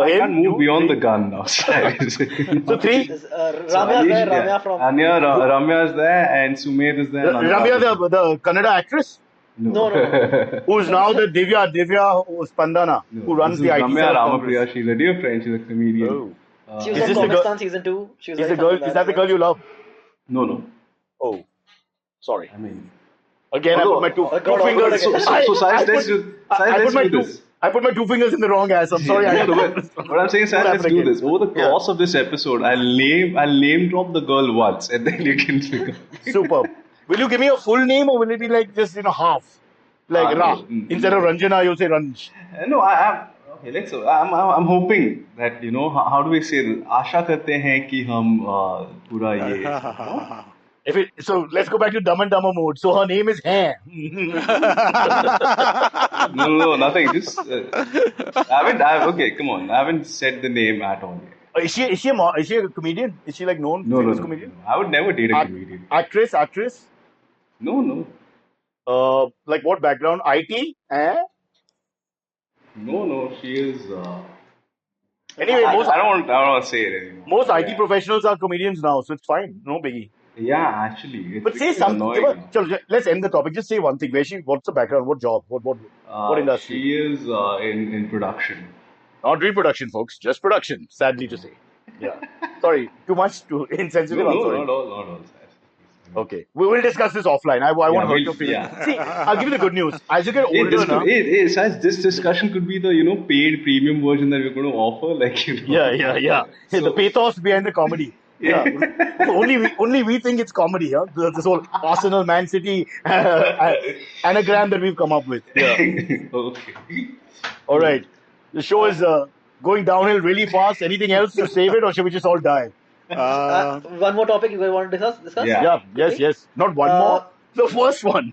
Him, can't move you, beyond three? the gun now. So three. There's, Ramya's there, Ramya from. Ramya is there, and Sumed is there. and Ramya, Anurag. the Kannada actress, No. who's now the Divya Spandana, who runs This the is IT Ramya cell of Ramapriya. Congress. She's a dear friend. She's a comedian. Oh. She was Is on this the Comic girl- Con season 2. She was Is very the girl? funny Is that the girl you love? No. Oh, sorry. I mean, Again, I put my two Oh two God, awkward fingers. again. So I Cyrus, put I Let's put my do two this. I put my two fingers in the wrong ass. I'm sorry. I No, no, but I'm saying, won't Cyrus, happen let's do again. this. Over the Yeah, course of this episode, I'll name drop the girl once, and then you can figure. superb. Will you give me a full name or will it be like just half? Like Ra. No, Instead of Ranjana, you'll say Ranj. no, I'm okay. I'm hoping that how do we say this? आशा करते हैं कि हम पूरा ये So let's go back to Dumb and Dumber mode. So her name is Hair. no, nothing. Just okay. Come on, I haven't said the name at all yet. Is she a comedian? Is she like known, No, famous comedian? I would never date a comedian. Actress? No, Like what background? IT? Eh? no. She is. Anyway, I don't want to say it anymore. most IT Yeah. professionals are comedians now, so it's fine. No biggie. Yeah, actually, it's But say becoming something. annoying now. Let's end the topic. Just say one thing. What's the background? What job? What industry? She is in production. Not reproduction, folks. Just production. Sadly to say. Yeah. Sorry. Too insensitive. I'm sorry. Not all. Okay. We will discuss this offline. I won't hurt your feelings. Yeah. See, I'll give you the good news. As you get older now. Saj, this discussion could be the paid premium version that we're going to offer, like Yeah. So, The pathos behind the comedy. Yeah. only we think it's comedy, huh? This whole Arsenal Man City anagram that we've come up with. Yeah. okay. All right. The show is going downhill really fast. Anything else to save it, or should we just all die? One more topic you guys want to discuss? Yeah. Yeah. Yes. Not one more. The first one.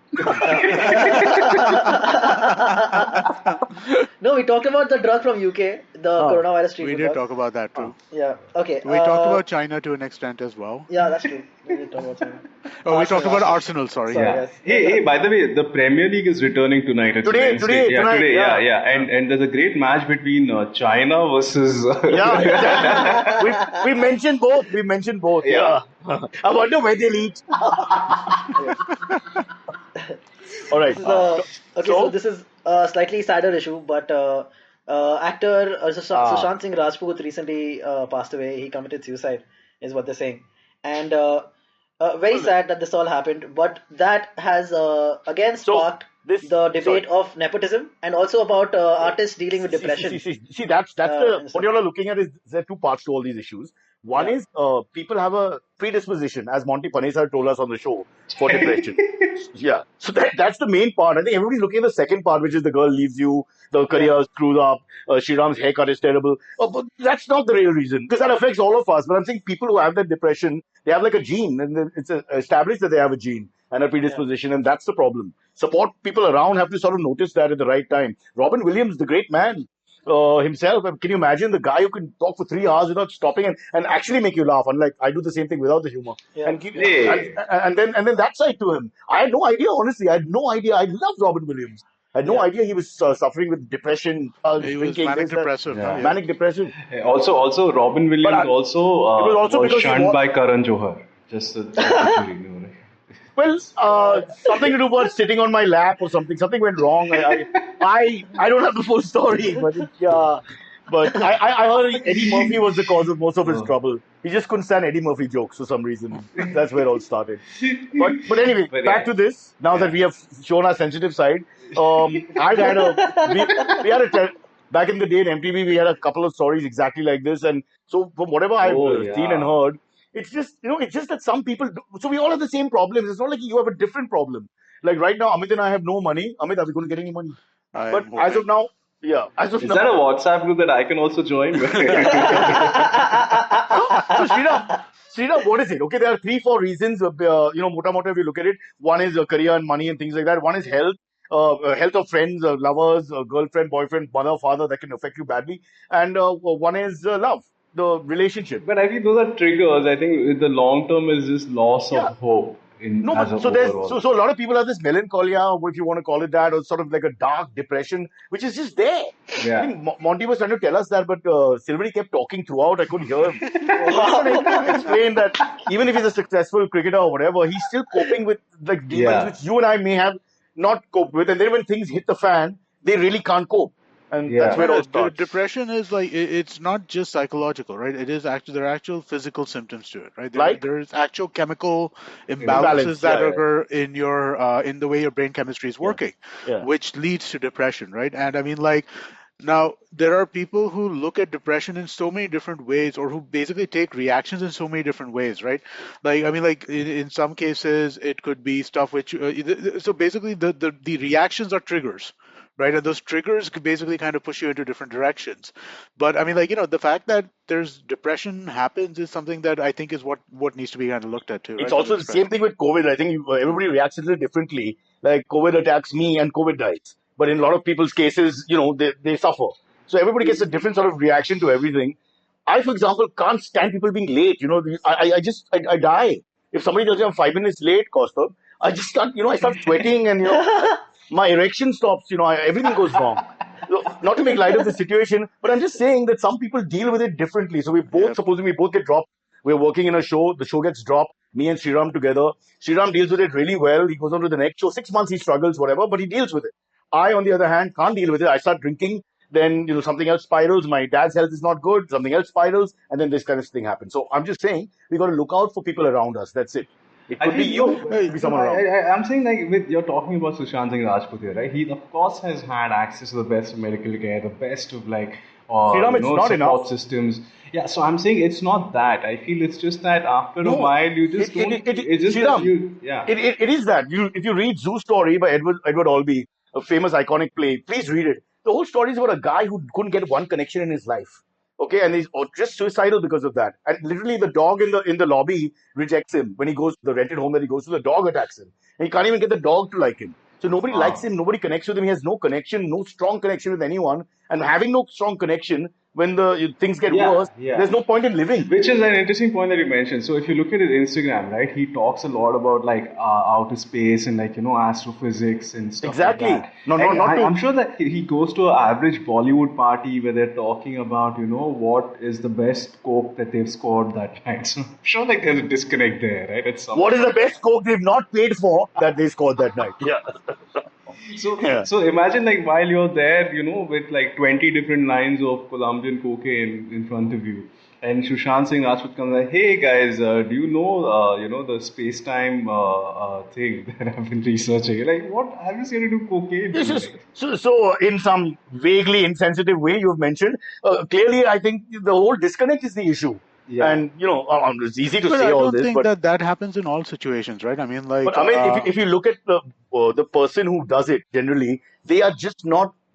No, we talked about the drug from UK, the coronavirus treatment. We did drug. talk about that too. Yeah. Okay. We talked about China to an extent as well. Yeah, that's true. We did talk about China. Oh, we talked about Arsenal. Sorry. Sorry, Yeah. yes. Hey, by the way, the Premier League is returning tonight. It's Today, Wednesday. tonight, Today, yeah. yeah. And there's a great match between China versus. Yeah, exactly. We mentioned both. Yeah. I wonder where they'll eat. All right. So this is a slightly sadder issue, but actor Sushant Singh Rajput recently passed away. He committed suicide, is what they're saying, and very sad that this all happened. But that has again sparked the debate of nepotism and also about artists dealing with depression. See, that's what you're looking at is there are two parts to all these issues. One is people have a predisposition, as Monty Panesar told us on the show, for depression. Yeah, so that's the main part. I think everybody's looking at the second part, which is the girl leaves you, the career screws up, Sriraam's haircut is terrible. But that's not the real reason, because that affects all of us. But I'm saying people who have that depression, they have like a gene, and it's established that they have a gene and a predisposition, and that's the problem. Support people around have to sort of notice that at the right time. Robin Williams, the great man, himself. Can you imagine the guy who can talk for 3 hours without stopping and actually make you laugh? Unlike I do the same thing without the humor. Yeah. And then that side to him. I had no idea, honestly. I had no idea. I loved Robin Williams. I had no idea he was suffering with depression. He was manic depressive. Yeah. Manic depressive. Also, Robin Williams was because shunned by Karan Johar. Just so you know, right? Well, something to do with sitting on my lap or something. Something went wrong. I don't have the full story, but I heard Eddie Murphy was the cause of most of his trouble. He just couldn't stand Eddie Murphy jokes for some reason. That's where it all started. But anyway, back to this. Now that we have shown our sensitive side, back in the day in MTV, we had a couple of stories exactly like this, and so from whatever I've seen and heard. It's just, that some people so we all have the same problems. It's not like you have a different problem. Like right now, Amit and I have no money. Amit, are we going to get any money? But as of now, Is that a WhatsApp group that I can also join? So Sriraam, what is it? Okay, there are 3-4 reasons. Mota mota, if you look at it, one is career and money and things like that. One is health. Health of friends, lovers, girlfriend, boyfriend, mother, father, that can affect you badly. And one is love. The relationship. But I think those are triggers. I think the long term is just loss of hope. So a lot of people have this melancholia, if you want to call it that, or sort of like a dark depression, which is just there. Yeah. I think Monty was trying to tell us that, but Silverie kept talking throughout. I couldn't hear him. He was trying to explain that even if he's a successful cricketer or whatever, he's still coping with like demons which you and I may have not coped with. And then when things hit the fan, they really can't cope. and that's Yeah. where No, it no. all starts. Depression is like it's not just psychological, right? It is actually there are actual physical symptoms to it, right? Like There's actual chemical imbalances imbalance. that Yeah, yeah, occur in your in the way your brain chemistry is yeah, working, yeah. which leads to depression, right? And I mean, like now there are people who look at depression in so many different ways, or who basically take reactions in so many different ways, right? Like I mean, like in some cases it could be stuff which so basically the reactions are triggers, right? And those triggers could basically kind of push you into different directions. But I mean, like, the fact that there's depression happens is something that I think is what needs to be kind of looked at too, It's right? To also look the same especially. thing with COVID. I think everybody reacts a little differently. Like COVID attacks me and COVID dies. But in a lot of people's cases, they suffer. So everybody gets a different sort of reaction to everything. I, for example, can't stand people being late. I die. If somebody tells me I'm 5 minutes late, Costa, I just start, I start sweating and, my erection stops, everything goes wrong. So, not to make light of the situation, but I'm just saying that some people deal with it differently. So we both, Yep. supposing we both get dropped, we're working in a show, the show gets dropped, me and Sriram together. Sriram deals with it really well. He goes on to the next show. 6 months he struggles, whatever, but he deals with it. I, on the other hand, can't deal with it. I start drinking, then something else spirals. My dad's health is not good. Something else spirals, and then this kind of thing happens. So I'm just saying we got to look out for people around us. That's it. It I could be feel you, no, it Hey, could be no. someone around. I'm saying like with you're talking about Sushant Singh Rajput here, right? He of course has had access to the best of medical care, the best of like, Sriram, it's not enough. support systems. Yeah, so I'm saying it's not that. I feel it's just that after a No, while you just don't. It's just that Sriram, you, yeah. it is that. If you read Zoo Story by Edward Albee, a famous iconic play, please read it. The whole story is about a guy who couldn't get one connection in his life. Okay, and he's just suicidal because of that. And literally, the dog in the lobby rejects him when he goes to the rented home that he goes to. The dog attacks him, and he can't even get the dog to like him. So nobody likes Wow. him. Nobody connects with him. He has no connection, no strong connection with anyone. And having no strong connection when the things get Yeah, worse, yeah. there's no point in living. Which is an interesting point that you mentioned. So if you look at his Instagram, right, he talks a lot about like outer space and like astrophysics and stuff like Exactly. that. No, no, And not to. I'm sure that he goes to an average Bollywood party where they're talking about what is the best coke that they've scored that night. So I'm sure like there's a disconnect there, right? At some What is point. the best coke they've not paid for that they scored that night? Yeah. So, Yeah. so imagine like while you're there, with like 20 different lines of Colombian cocaine in front of you, and Sushant Singh Rajput comes like, "Hey guys, do you know, the space-time thing that I've been researching?" You're like, what? I'm just going to do cocaine This too, is like. so in some vaguely insensitive way you've mentioned. Clearly, I think the whole disconnect is the issue. Yeah. And, it's easy to but say I all don't this, think but, that that happens in all situations, right? I mean, but like, I mean, if you look at the person who does it generally,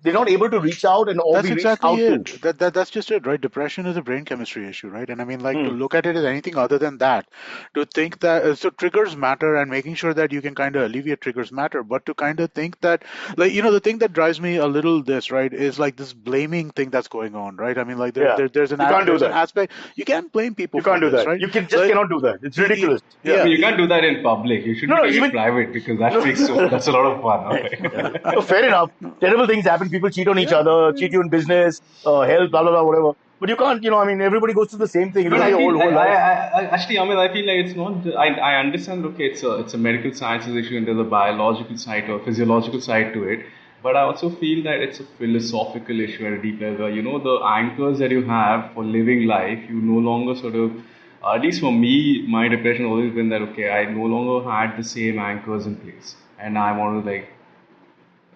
they're not able to reach out and or that's be reached exactly out to. it. That's just it, right? Depression is a brain chemistry issue, right? And I mean, like, to Hmm. look at it as anything other than that, to think that so triggers matter, and making sure that you can kind of alleviate triggers matter. But to kind of think that, like, the thing that drives me a little this, right, is like this blaming thing that's going on, right? I mean, like, Yeah. You can't do there's an that. aspect you can't blame people You for can't do this, that. right? You can just Like, cannot do that. It's y- y- ridiculous. I Yeah. yeah, mean, you can't do that in public. You should No, be no, doing it even private because no. that's a lot of fun. Okay. Yeah. No, fair enough. Terrible things happen. People cheat on each yeah. other, cheat you in business, health, blah, blah, blah, whatever. But you can't, I mean, everybody goes through the same thing. If you But look at I your feel, whole life. actually, I mean, I feel like it's not. I understand. Okay, it's a medical sciences issue and there's a biological side or physiological side to it. But I also feel that it's a philosophical issue at a deep level. The anchors that you have for living life, you no longer sort of. At least for me, my depression has always been that okay, I no longer had the same anchors in place, and I want to like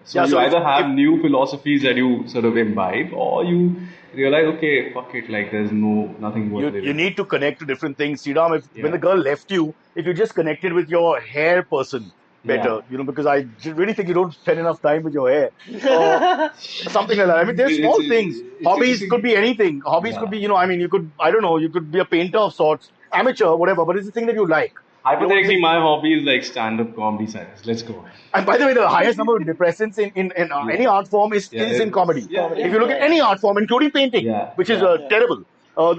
so Yeah, you so either if have new philosophies that you sort of imbibe, or you realize, okay, fuck it, like there's nothing worth you living. need to connect to different things. Sriram, if when Yeah, the girl left you, if you just connected with your hair person yeah. better, because I really think you don't spend enough time with your hair. Uh, Something like that. I mean, there's It's small things. it's Hobbies could interesting. be anything. Hobbies could Yeah. be, I mean, I don't know, you could be a painter of sorts, amateur, whatever, but it's the thing that you like. What is Hypothetically, it? my hobby is like stand-up comedy science. Let's go. And by the way, the highest number of depressants in Yeah, any art form yeah, is in comedy. yeah, If yeah, you look at any art form, including painting, yeah, which is yeah. terrible,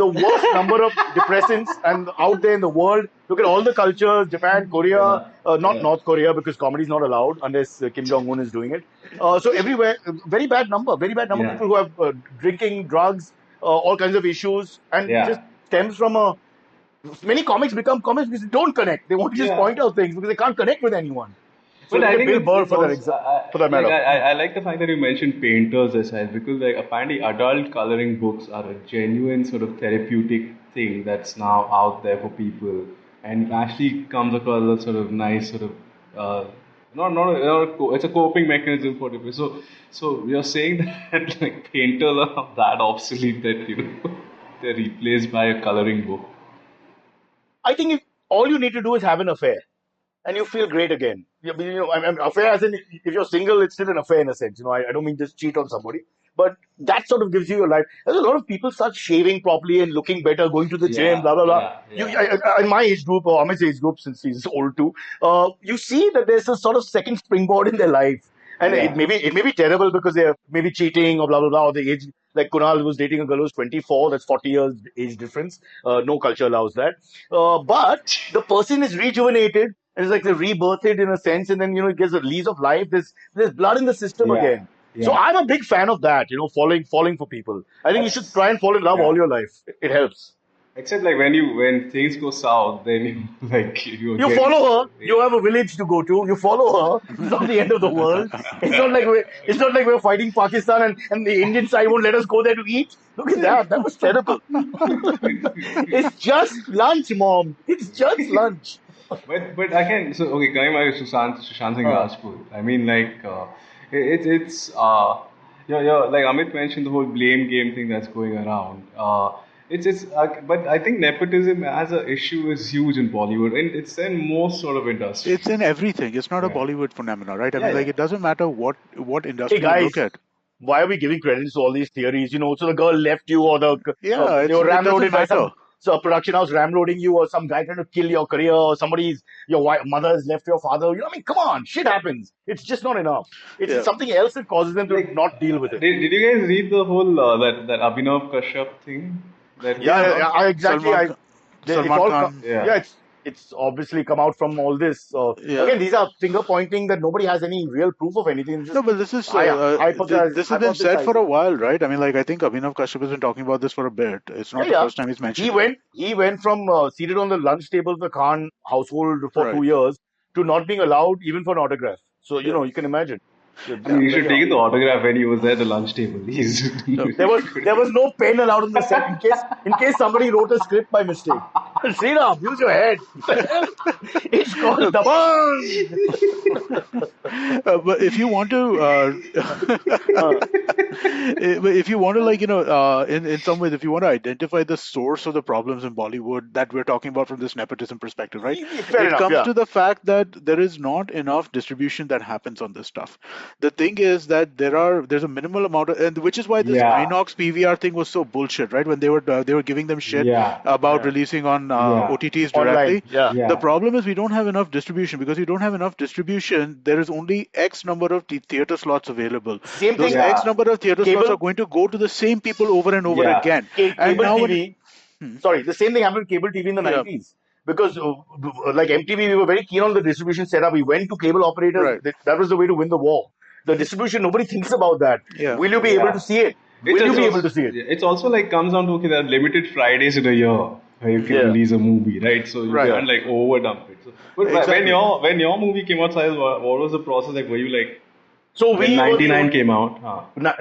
the worst number of depressants and out there in the world. Look at all the cultures: Japan, Korea, Yeah, not yeah, North Korea because comedy is not allowed unless Kim Jong Un is doing it. So everywhere, very bad number of yeah, people who have drinking, drugs, all kinds of issues, and just yeah, stems from a. Many comics become comics because they don't connect. They want to just yeah. point out things because they can't connect with anyone. So But I look at think Bill Burr it's for that also, for that like matter. I like the fact that you mentioned painters as well, because like apparently adult coloring books are a genuine sort of therapeutic thing that's now out there for people, and actually comes across as a sort of nice sort of it's a coping mechanism for people. So you're saying that like painters are that obsolete that they're replaced by a coloring book. I think all you need to do is have an affair, and you feel great again. Affair as in if you're single, it's still an affair in a sense. I don't mean just cheat on somebody, but that sort of gives you your life. There's a lot of people start shaving properly and looking better, going to the gym, Yeah, blah blah blah. yeah, yeah. In my age group or Amit's age group, since he's old too, you see that there's a sort of second springboard in their life. And Yeah. it may be terrible because they're maybe cheating or blah blah blah, or the age, like Kunal was dating a girl who's 24, that's 40 years age difference. No culture allows that. But the person is rejuvenated, and it's like they're rebirthed in a sense, and then it gets a lease of life. There's blood in the system Yeah, again. So yeah. I'm a big fan of that, falling for people. I think you should That's try and fall in love yeah. all your life. It helps. Except like when things go south, then you like you You get. follow her. You have a village to go to. You follow her. It's not the end of the world. It's not like we're fighting Pakistan and the Indian side won't let us go there to eat. Look at that. That was terrible. It's just lunch, mom. It's just lunch. But again, so okay, coming back to Sushant Singh Uh, Rajput. I mean, like it's like Amit mentioned the whole blame game thing that's going around. But I think nepotism as an issue is huge in Bollywood, and it's in most sort of industries. It's in everything. It's not a Yeah, Bollywood phenomena, right? I yeah, mean, like yeah. it doesn't matter what hey industry you guys, look at. why are we giving credit to all these theories? So the girl left you, or Yeah, they were it doesn't ramroded by matter. a production house ramroding you, or some guy trying to kill your career, or your mother has left your father. I mean, come on, shit happens. It's just not enough. It's Yeah. something else that causes them to Like, not deal with it. did you guys read the whole that Abhinav Kashyap thing? That Yeah, Yeah, I exactly. Salman Khan, It's Salman all Khan. yeah. yeah. It's obviously come out from all this. Yeah. Again, these are finger pointing that nobody has any real proof of anything. No, Just but this is this has been said for a hypothesizing. while, right? I mean, like I think Abhinav Kashyap has been talking about this for a bit. It's Yeah, not the yeah. first time he's He mentioned it. went he went from seated on the lunch table of the Khan household for Right. 2 years to not being allowed even for an autograph. So Yeah. you can imagine. I mean, you Very should take the autograph when he was at the lunch table. He's No. There was no pen allowed on the set in case somebody wrote a script by mistake. Sriraam, use your head. It's called Look, Dabang. but if you want to, Uh, if you want to, like in some ways, if you want to identify the source of the problems in Bollywood that we're talking about from this nepotism perspective, right? Fair It enough. comes Yeah. to the fact that there is not enough distribution that happens on this stuff. The thing is that there's a minimal amount of, and which is why this yeah, Inox PVR thing was so bullshit, right? When they were giving them shit yeah, about Yeah. releasing on yeah, OTTs Online. directly. Yeah. The yeah. problem is we don't have enough distribution. Because you don't have enough distribution, there is only X number of theater slots available. Same Those thing. X Yeah, number of theater slots are Cable going to go to the same people over and over yeah. again. And cable now when TV. hmm, Sorry, the same thing happened with cable TV in the yeah, 90s. Because like MTV, we were very keen on the distribution setup. We went to cable operators. right, That was the way to win the war. The distribution, nobody thinks about that. yeah, Will you be able to Yeah. see it? Will you be able to see it? It's also like comes down to okay, there are limited Fridays in a year where you can Yeah. release a movie, right? So you right, Yeah. can't like overdump it. So, but exactly. when your movie came out, Cyrus, what was the process like? Were you like So when we were the 99 only, came out?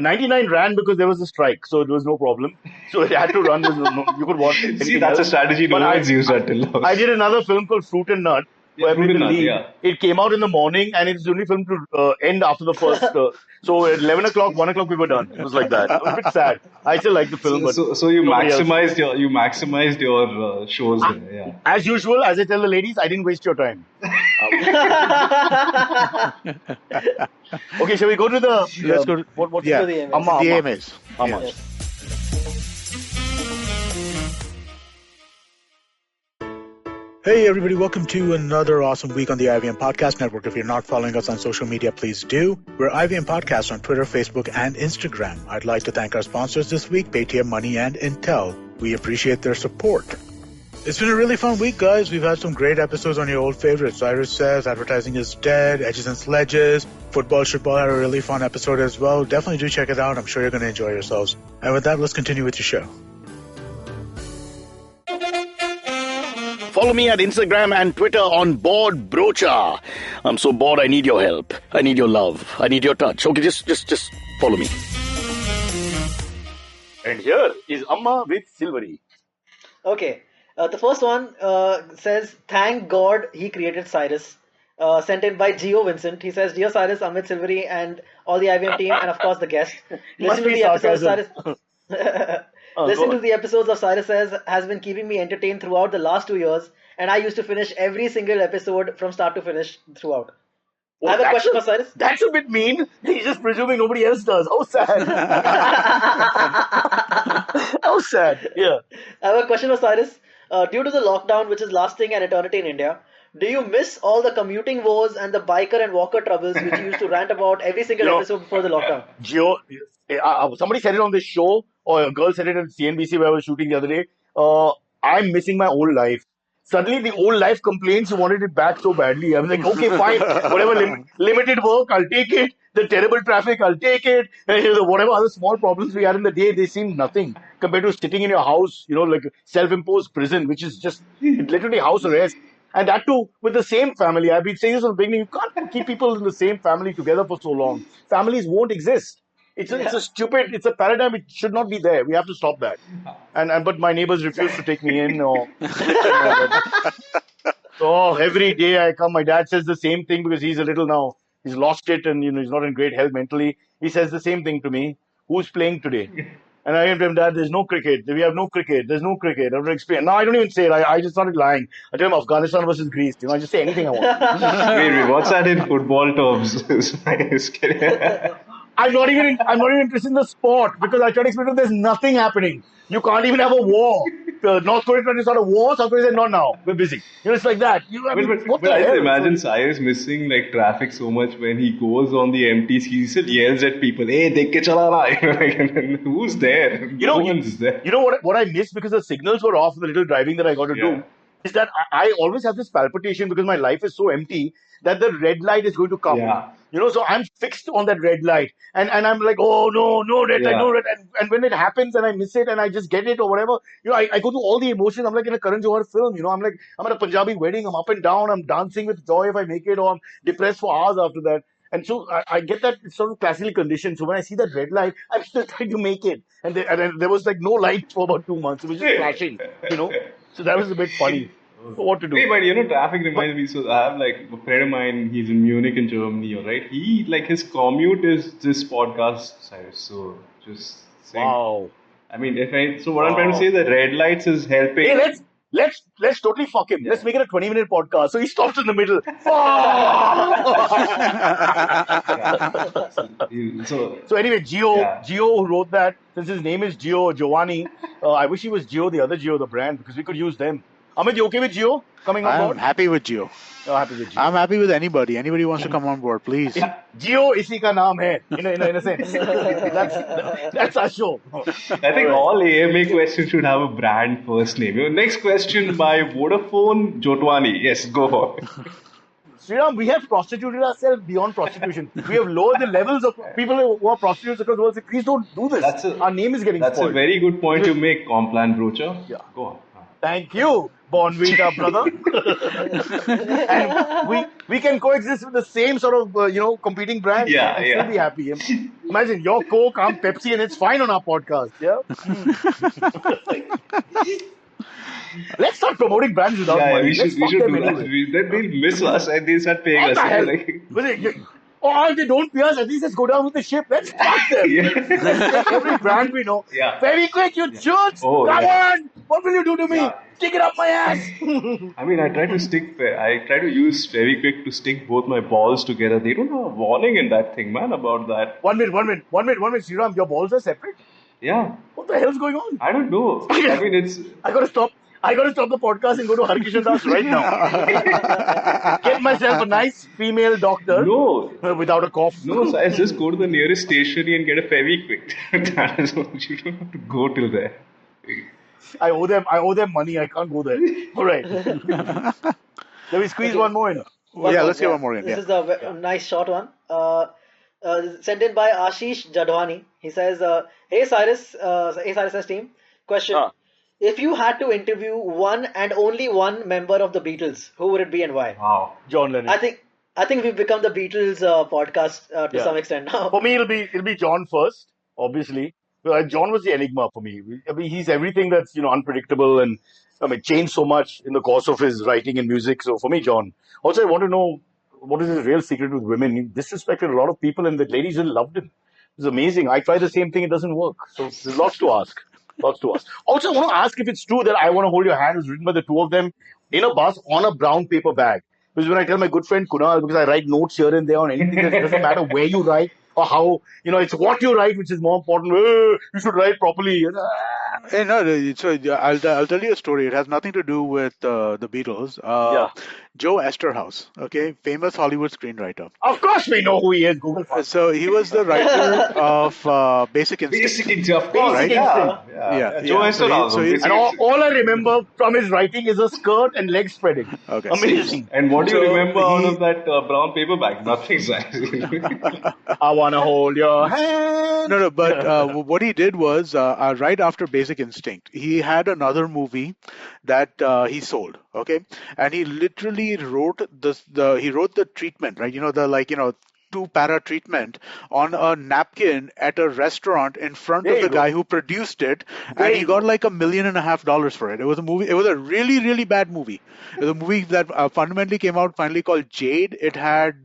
99 ran because there was a strike, so there was no problem. So it had to run. You could watch See, anything that's a else. strategy no But one's used until now. I did another film called Fruit and Nut, Yeah, where I Fruit played and the Nut, lead. yeah. It came out in the morning, and it's the only film to end after the first. So at 11 o'clock, 1 o'clock, we were done. It was like that. It was a bit sad. I still like the film, but So you nobody else. maximized your shows there, yeah. As usual, as I tell the ladies, I didn't waste your time. Okay, shall we go to Let's go. what's Yeah, To the Amma, AMAs. the Amma. AMAs. Amma. Yeah. Yes. Hey everybody, welcome to another awesome week on the IVM Podcast Network. If you're not following us on social media, please do. We're IVM Podcast on Twitter, Facebook, and Instagram. I'd like to thank our sponsors this week, Paytm Money and Intel. We appreciate their support. It's been a really fun week, guys. We've had some great episodes on your old favorites. Cyrus Says, Advertising is Dead, Edges and Sledges, Football Shitball had a really fun episode as well. Definitely do check it out. I'm sure you're going to enjoy yourselves. And with that, let's continue with your show. Follow me at Instagram and Twitter on Bored Brocha. I'm so bored. I need your help. I need your love. I need your touch. Okay, just follow me. And here is Amma with Silverie. Okay. The first one says, "Thank God he created Cyrus." Sent in by Geo Vincent. He says, "Dear Cyrus, Amit, Silverie, and all the IBM team, and of course the guest. Must Listen to be the episodes sarcasm. Cyrus. Go Listen to on. the episodes of Cyrus has been keeping me entertained throughout the last 2 years, and I used to finish every single episode from start to finish throughout." I Oh, have a question for Cyrus. that's a bit mean. He's just presuming nobody else does. How sad. How sad. Yeah. I have a question for Cyrus. Due to the lockdown, which is lasting an eternity in India, do you miss all the commuting woes and the biker and walker troubles which you used to rant about every single You know, episode before the lockdown? Geo, somebody said it on this show, or a girl said it at CNBC where I was shooting the other day. I'm missing my old life. Suddenly, the old life complaints, you wanted it back so badly. I was like, okay, fine, whatever, limited work, I'll take it. The terrible traffic, I'll take it. And, whatever other small problems we had in the day, they seem nothing compared to sitting in your house, like self-imposed prison, which is just literally house arrest. And that too, with the same family. I've been saying this from the beginning. You can't keep people in the same family together for so long. Families won't exist. It's a paradigm. It should not be there. We have to stop that. But my neighbors refuse to take me in. Or, so every day I come, my dad says the same thing because he's a little now. He's lost it and he's not in great health mentally. He says the same thing to me. Who's playing today? And I tell him, Dad, there's no cricket. We have no cricket. There's no cricket. I don't explain. No, I don't even say it. I just started lying. I tell him Afghanistan versus Greece. I just say anything I want. Wait, what's that in football terms? I'm not even interested in the sport because I try to explain to them there's nothing happening. You can't even have a war. North Korea tried to start a war. South Korea said, not now. We're busy. It's like that. What but the I hell? just imagine Cyrus missing like traffic so much when he goes on the MTs. He still yells at people, "Hey, dekh ke chala raha hai." And then who's there? No one's there. You know what I missed because the signals were off the little driving that I got to do is that I always have this palpitation because my life is so empty that the red light is going to come. Yeah. So I'm fixed on that red light and I'm like, oh no red light, no red. And when it happens and I miss it and I just get it or whatever, I go through all the emotions. I'm like in a Karan Johar film, I'm like, I'm at a Punjabi wedding, I'm up and down, I'm dancing with joy if I make it, or I'm depressed for hours after that. And so I get that it's sort of classically conditioned. So when I see that red light, I'm still trying to make it. And there was like no light for about 2 months. It was just flashing, So that was a bit funny. So what to do? Hey, but traffic reminds me. So I have like a friend of mine. He's in Munich in Germany. Right? He like his commute is this podcast, Cyrus. So just saying. Wow. I mean, what I'm trying to say is that red lights is helping. Hey, let's totally fuck him. Let's make it a 20-minute podcast. So he stops in the middle. So anyway, Gio who wrote that, since his name is Gio Giovanni, I wish he was Gio, the other Gio, the brand, because we could use them. Amit, you okay with Gio coming on board? I'm happy with Gio. You're happy with Gio. I'm happy with anybody. Anybody who wants to come on board, please. Gio isi ka naam hai, in a sense. That's our show. I think all AMA questions should have a brand first name. Next question by Vodafone Jotwani. Yes, go on. Sriraam, we have prostituted ourselves beyond prostitution. We have lowered the levels of people who are prostitutes across the world. Please don't do this. Our name is getting spoiled. That's a very good point to make, Complan Brocha. Yeah. Go on. Thank you, Bonvita, brother. And we can coexist with the same sort of, competing brands and still be happy. Imagine, your Coke, I'm Pepsi, and it's fine on our podcast. Yeah. Let's start promoting brands without money. We should do that. They'll miss us and they'll start paying us. Or if they don't pay us, at least let's go down with the ship. Let's fuck them. Let's take every brand we know. Very quick, you choots. Come on. What will you do to me? Stick it up my ass. I mean, I try to use Fevikwik to stick both my balls together. They don't have a warning in that thing, man, about that. One minute, Sriraam, your balls are separate? Yeah. What the hell's going on? I don't know. I mean, it's... I gotta stop the podcast and go to Harkishan Das right now. Get myself a nice female doctor. No. Without a cough. No, so I just go to the nearest stationery and get a Fevikwik. That is what you don't have to go till there. I owe them money. I can't go there. All right. Let me squeeze one more in. Let's get one more in. This is a nice short one. Sent in by Ashish Jadwani. He says, "Hey Cyrus, team. Question: If you had to interview one and only one member of the Beatles, who would it be and why? Wow. John Lennon. I think we've become the Beatles podcast to Yeah. some extent now. For me, it'll be John first, obviously. John was the enigma for me. I mean, he's everything that's unpredictable and I mean changed so much in the course of his writing and music. So for me, John. Also, I want to know what is his real secret with women. He disrespected a lot of people, and the ladies really loved him. It's amazing. I try the same thing; it doesn't work. So there's lots to ask. Lots to ask. Also, I want to ask if it's true that "I Want to Hold Your Hand" was written by the two of them in a bus on a brown paper bag. Because when I tell my good friend Kunal, because I write notes here and there on anything, it doesn't matter where you write or how, it's what you write which is more important. You should write properly. Hey, no, so I'll tell you a story. It has nothing to do with the Beatles. Yeah. Joe Esterhaus, okay, famous Hollywood screenwriter. Of course we know who he is. Google. So he was the writer of Basic Instinct. Basic Instinct, of course. Basic Yeah. Instinct. Yeah. Joe Esterhaus, So he's- And all I remember from his writing is a skirt and leg spreading. Okay. Amazing. And what do you So remember out he- of that brown paper bag? Nothing, I wanna hold your hand. No, but what he did was right after Basic Instinct, he had another movie that he sold. Okay, and he literally wrote he wrote the treatment, right? Two para treatment on a napkin at a restaurant in front There of you the go. guy who produced it, There and he you got go. like $1.5 million for it. It was a movie. It was a really, really bad movie. It was a movie that fundamentally came out finally called Jade. It had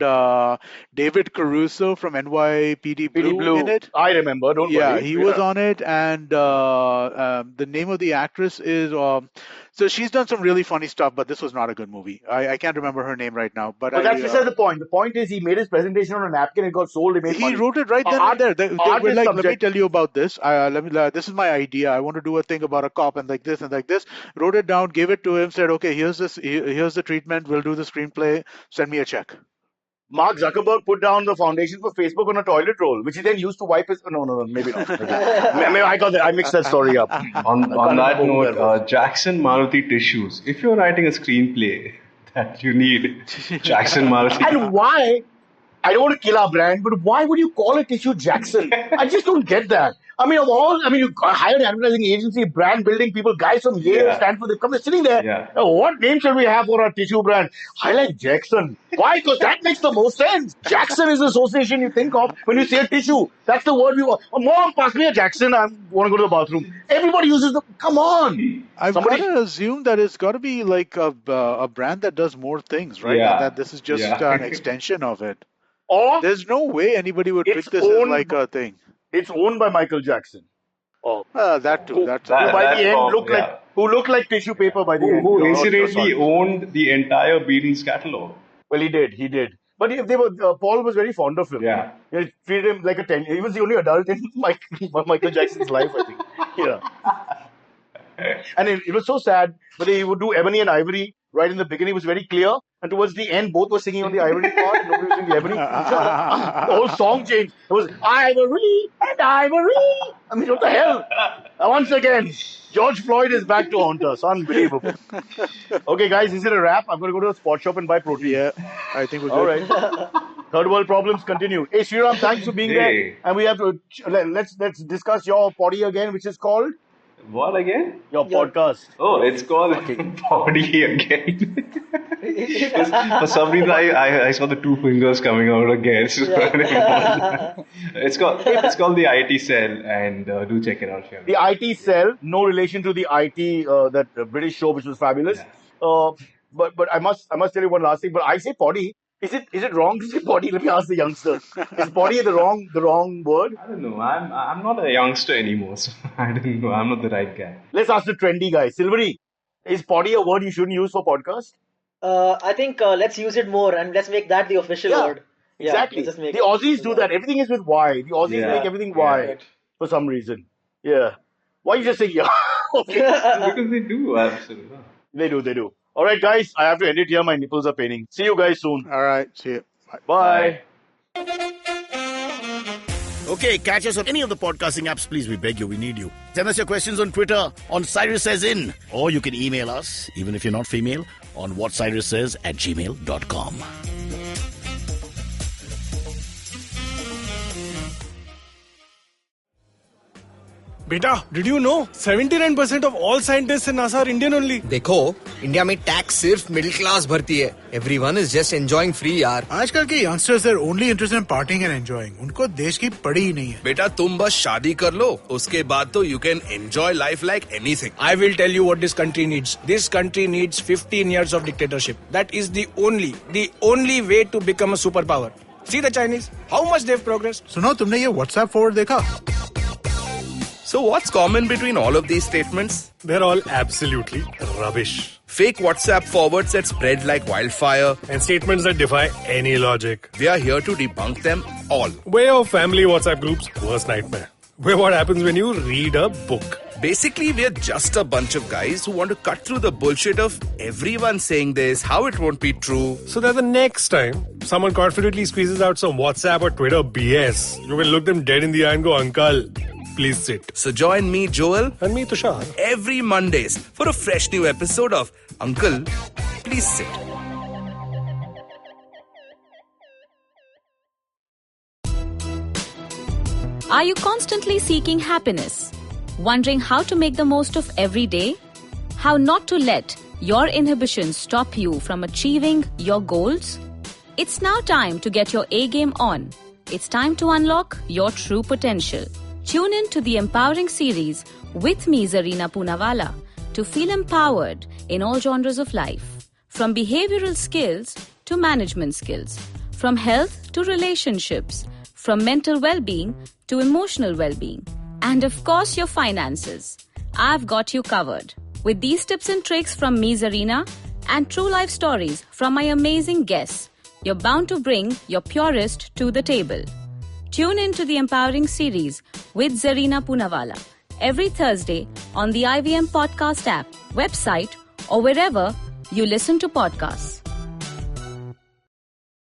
David Caruso from NYPD PD Blue in it. I remember. Don't Yeah, worry. he was on it, and the name of the actress is. So she's done some really funny stuff, but this was not a good movie. I can't remember her name right now, but But that's beside the point. The point is he made his presentation on a napkin. It got sold. He made he money. wrote it right then Art- and there. art We're is like, let me subject- tell you about this. This is my idea. I want to do a thing about a cop and like this and like this. Wrote it down, gave it to him, said, okay, here's this. Here's the treatment. We'll do the screenplay. Send me a check. Mark Zuckerberg put down the foundation for Facebook on a toilet roll, which he then used to wipe his. No, maybe not. Maybe I got that. I mixed that story up. on can't that remember who note, that was. Jackson Maruti Tissues. If you're writing a screenplay that you need Jackson Maruti. And why? I don't want to kill our brand, but why would you call it Tissue Jackson? I just don't get that. I mean, you hire an advertising agency, brand building people, guys from Yale, Yeah. Stanford, they come, they're sitting there. Yeah. Now, what name shall we have for our tissue brand? I like Jackson. Why? Because that makes the most sense. Jackson is the association you think of when you say a tissue. That's the word we want. Oh, Mom, pass me a Jackson. I want to go to the bathroom. Everybody uses the. Come on. I've Somebody- got to assume that it's got to be like a brand that does more things, right? Yeah. And that this is just Yeah. an extension of it. Or There's no way anybody would pick It's this as owned like a thing. it's owned by Michael Jackson. Oh. That too. Who, That's who by That the end form, look like tissue paper by the end. Who You're incidentally sorry. owned the entire Beatles catalog. Well, he did. But if they were, Paul was very fond of him. Yeah. He treated him like a 10. He was the only adult in Michael Jackson's life, I think. Yeah. And it was so sad, but he would do Ebony and Ivory right in the beginning. It was very clear. And towards the end, both were singing on the Ivory part. Nobody was singing the Ebony. The whole song changed. It was Ivory and Ivory. I mean, what the hell? And once again, George Floyd is back to haunt us. Unbelievable. Okay, guys, is it a wrap? I'm going to go to a sport shop and buy protein. Yeah, I think we're good. All right. Third world problems continue. Hey, Sriraam, thanks for being Hey. there. And we have to let's discuss your potty again, which is called What again? your podcast. Oh, it's called Body again. For some reason, I saw the two fingers coming out again. So it's called the IT Cell, and do check it out. Sure. The IT Cell, no relation to the IT that British show, which was fabulous. But I must tell you one last thing. But I say potty. Is it wrong to say potty? Let me ask the youngsters. Is potty the wrong word? I don't know. I'm not a youngster anymore, so I don't know. I'm not the right guy. Let's ask the trendy guy. Silverie, is potty a word you shouldn't use for podcast? I think let's use it more and let's make that the official word. Yeah, Exactly. let's just make The it- Aussies do that. Everything is with Y. The Aussies Yeah. make everything Y Yeah. for some reason. Yeah. Why you just say yeah? Okay. Because they do, absolutely. They do. All right, guys. I have to end it here. My nipples are paining. See you guys soon. All right, see you. Bye. Bye. Okay, catch us on any of the podcasting apps, please. We beg you, we need you. Send us your questions on Twitter on Cyrus Says In. Or you can email us, even if you're not female, on whatcyrussays@gmail.com. बेटा, did you know 79% of all scientists in NASA are Indian only? देखो, India में tax सिर्फ middle class भरती है. Everyone is just enjoying free यार. आजकल के youngsters are only interested in partying and enjoying. उनको देश की पड़ी ही नहीं है. बेटा तुम बस शादी कर लो, उसके बाद तो you can enjoy life like anything. I will tell you what this country needs. This country needs 15 years of dictatorship. That is the only way to become a superpower. See the Chinese, how much they've progressed. सुनो, तुमने ये WhatsApp forward देखा? So what's common between all of these statements? They're all absolutely rubbish. Fake WhatsApp forwards that spread like wildfire. And statements that defy any logic. We are here to debunk them all. Way of family WhatsApp groups, worst nightmare. Where what happens when you read a book. Basically, we're just a bunch of guys who want to cut through the bullshit of everyone saying this, how it won't be true. So that the next time someone confidently squeezes out some WhatsApp or Twitter BS, you can look them dead in the eye and go, Uncle, please sit. So join me, Joel. And me, Tushar. Every Mondays for a fresh new episode of Uncle, Please Sit. Are you constantly seeking happiness? Wondering how to make the most of every day? How not to let your inhibitions stop you from achieving your goals? It's now time to get your A game on. It's time to unlock your true potential. Tune in to the Empowering series with me, Zarina Poonawalla, to feel empowered in all genres of life. From behavioral skills to management skills. From health to relationships. From mental well-being to emotional well-being. And of course, your finances. I've got you covered. With these tips and tricks from me, Zarina, and true life stories from my amazing guests, you're bound to bring your purest to the table. Tune in to the Empowering series with Zarina Poonawalla every Thursday on the IVM Podcast app, website, or wherever you listen to podcasts.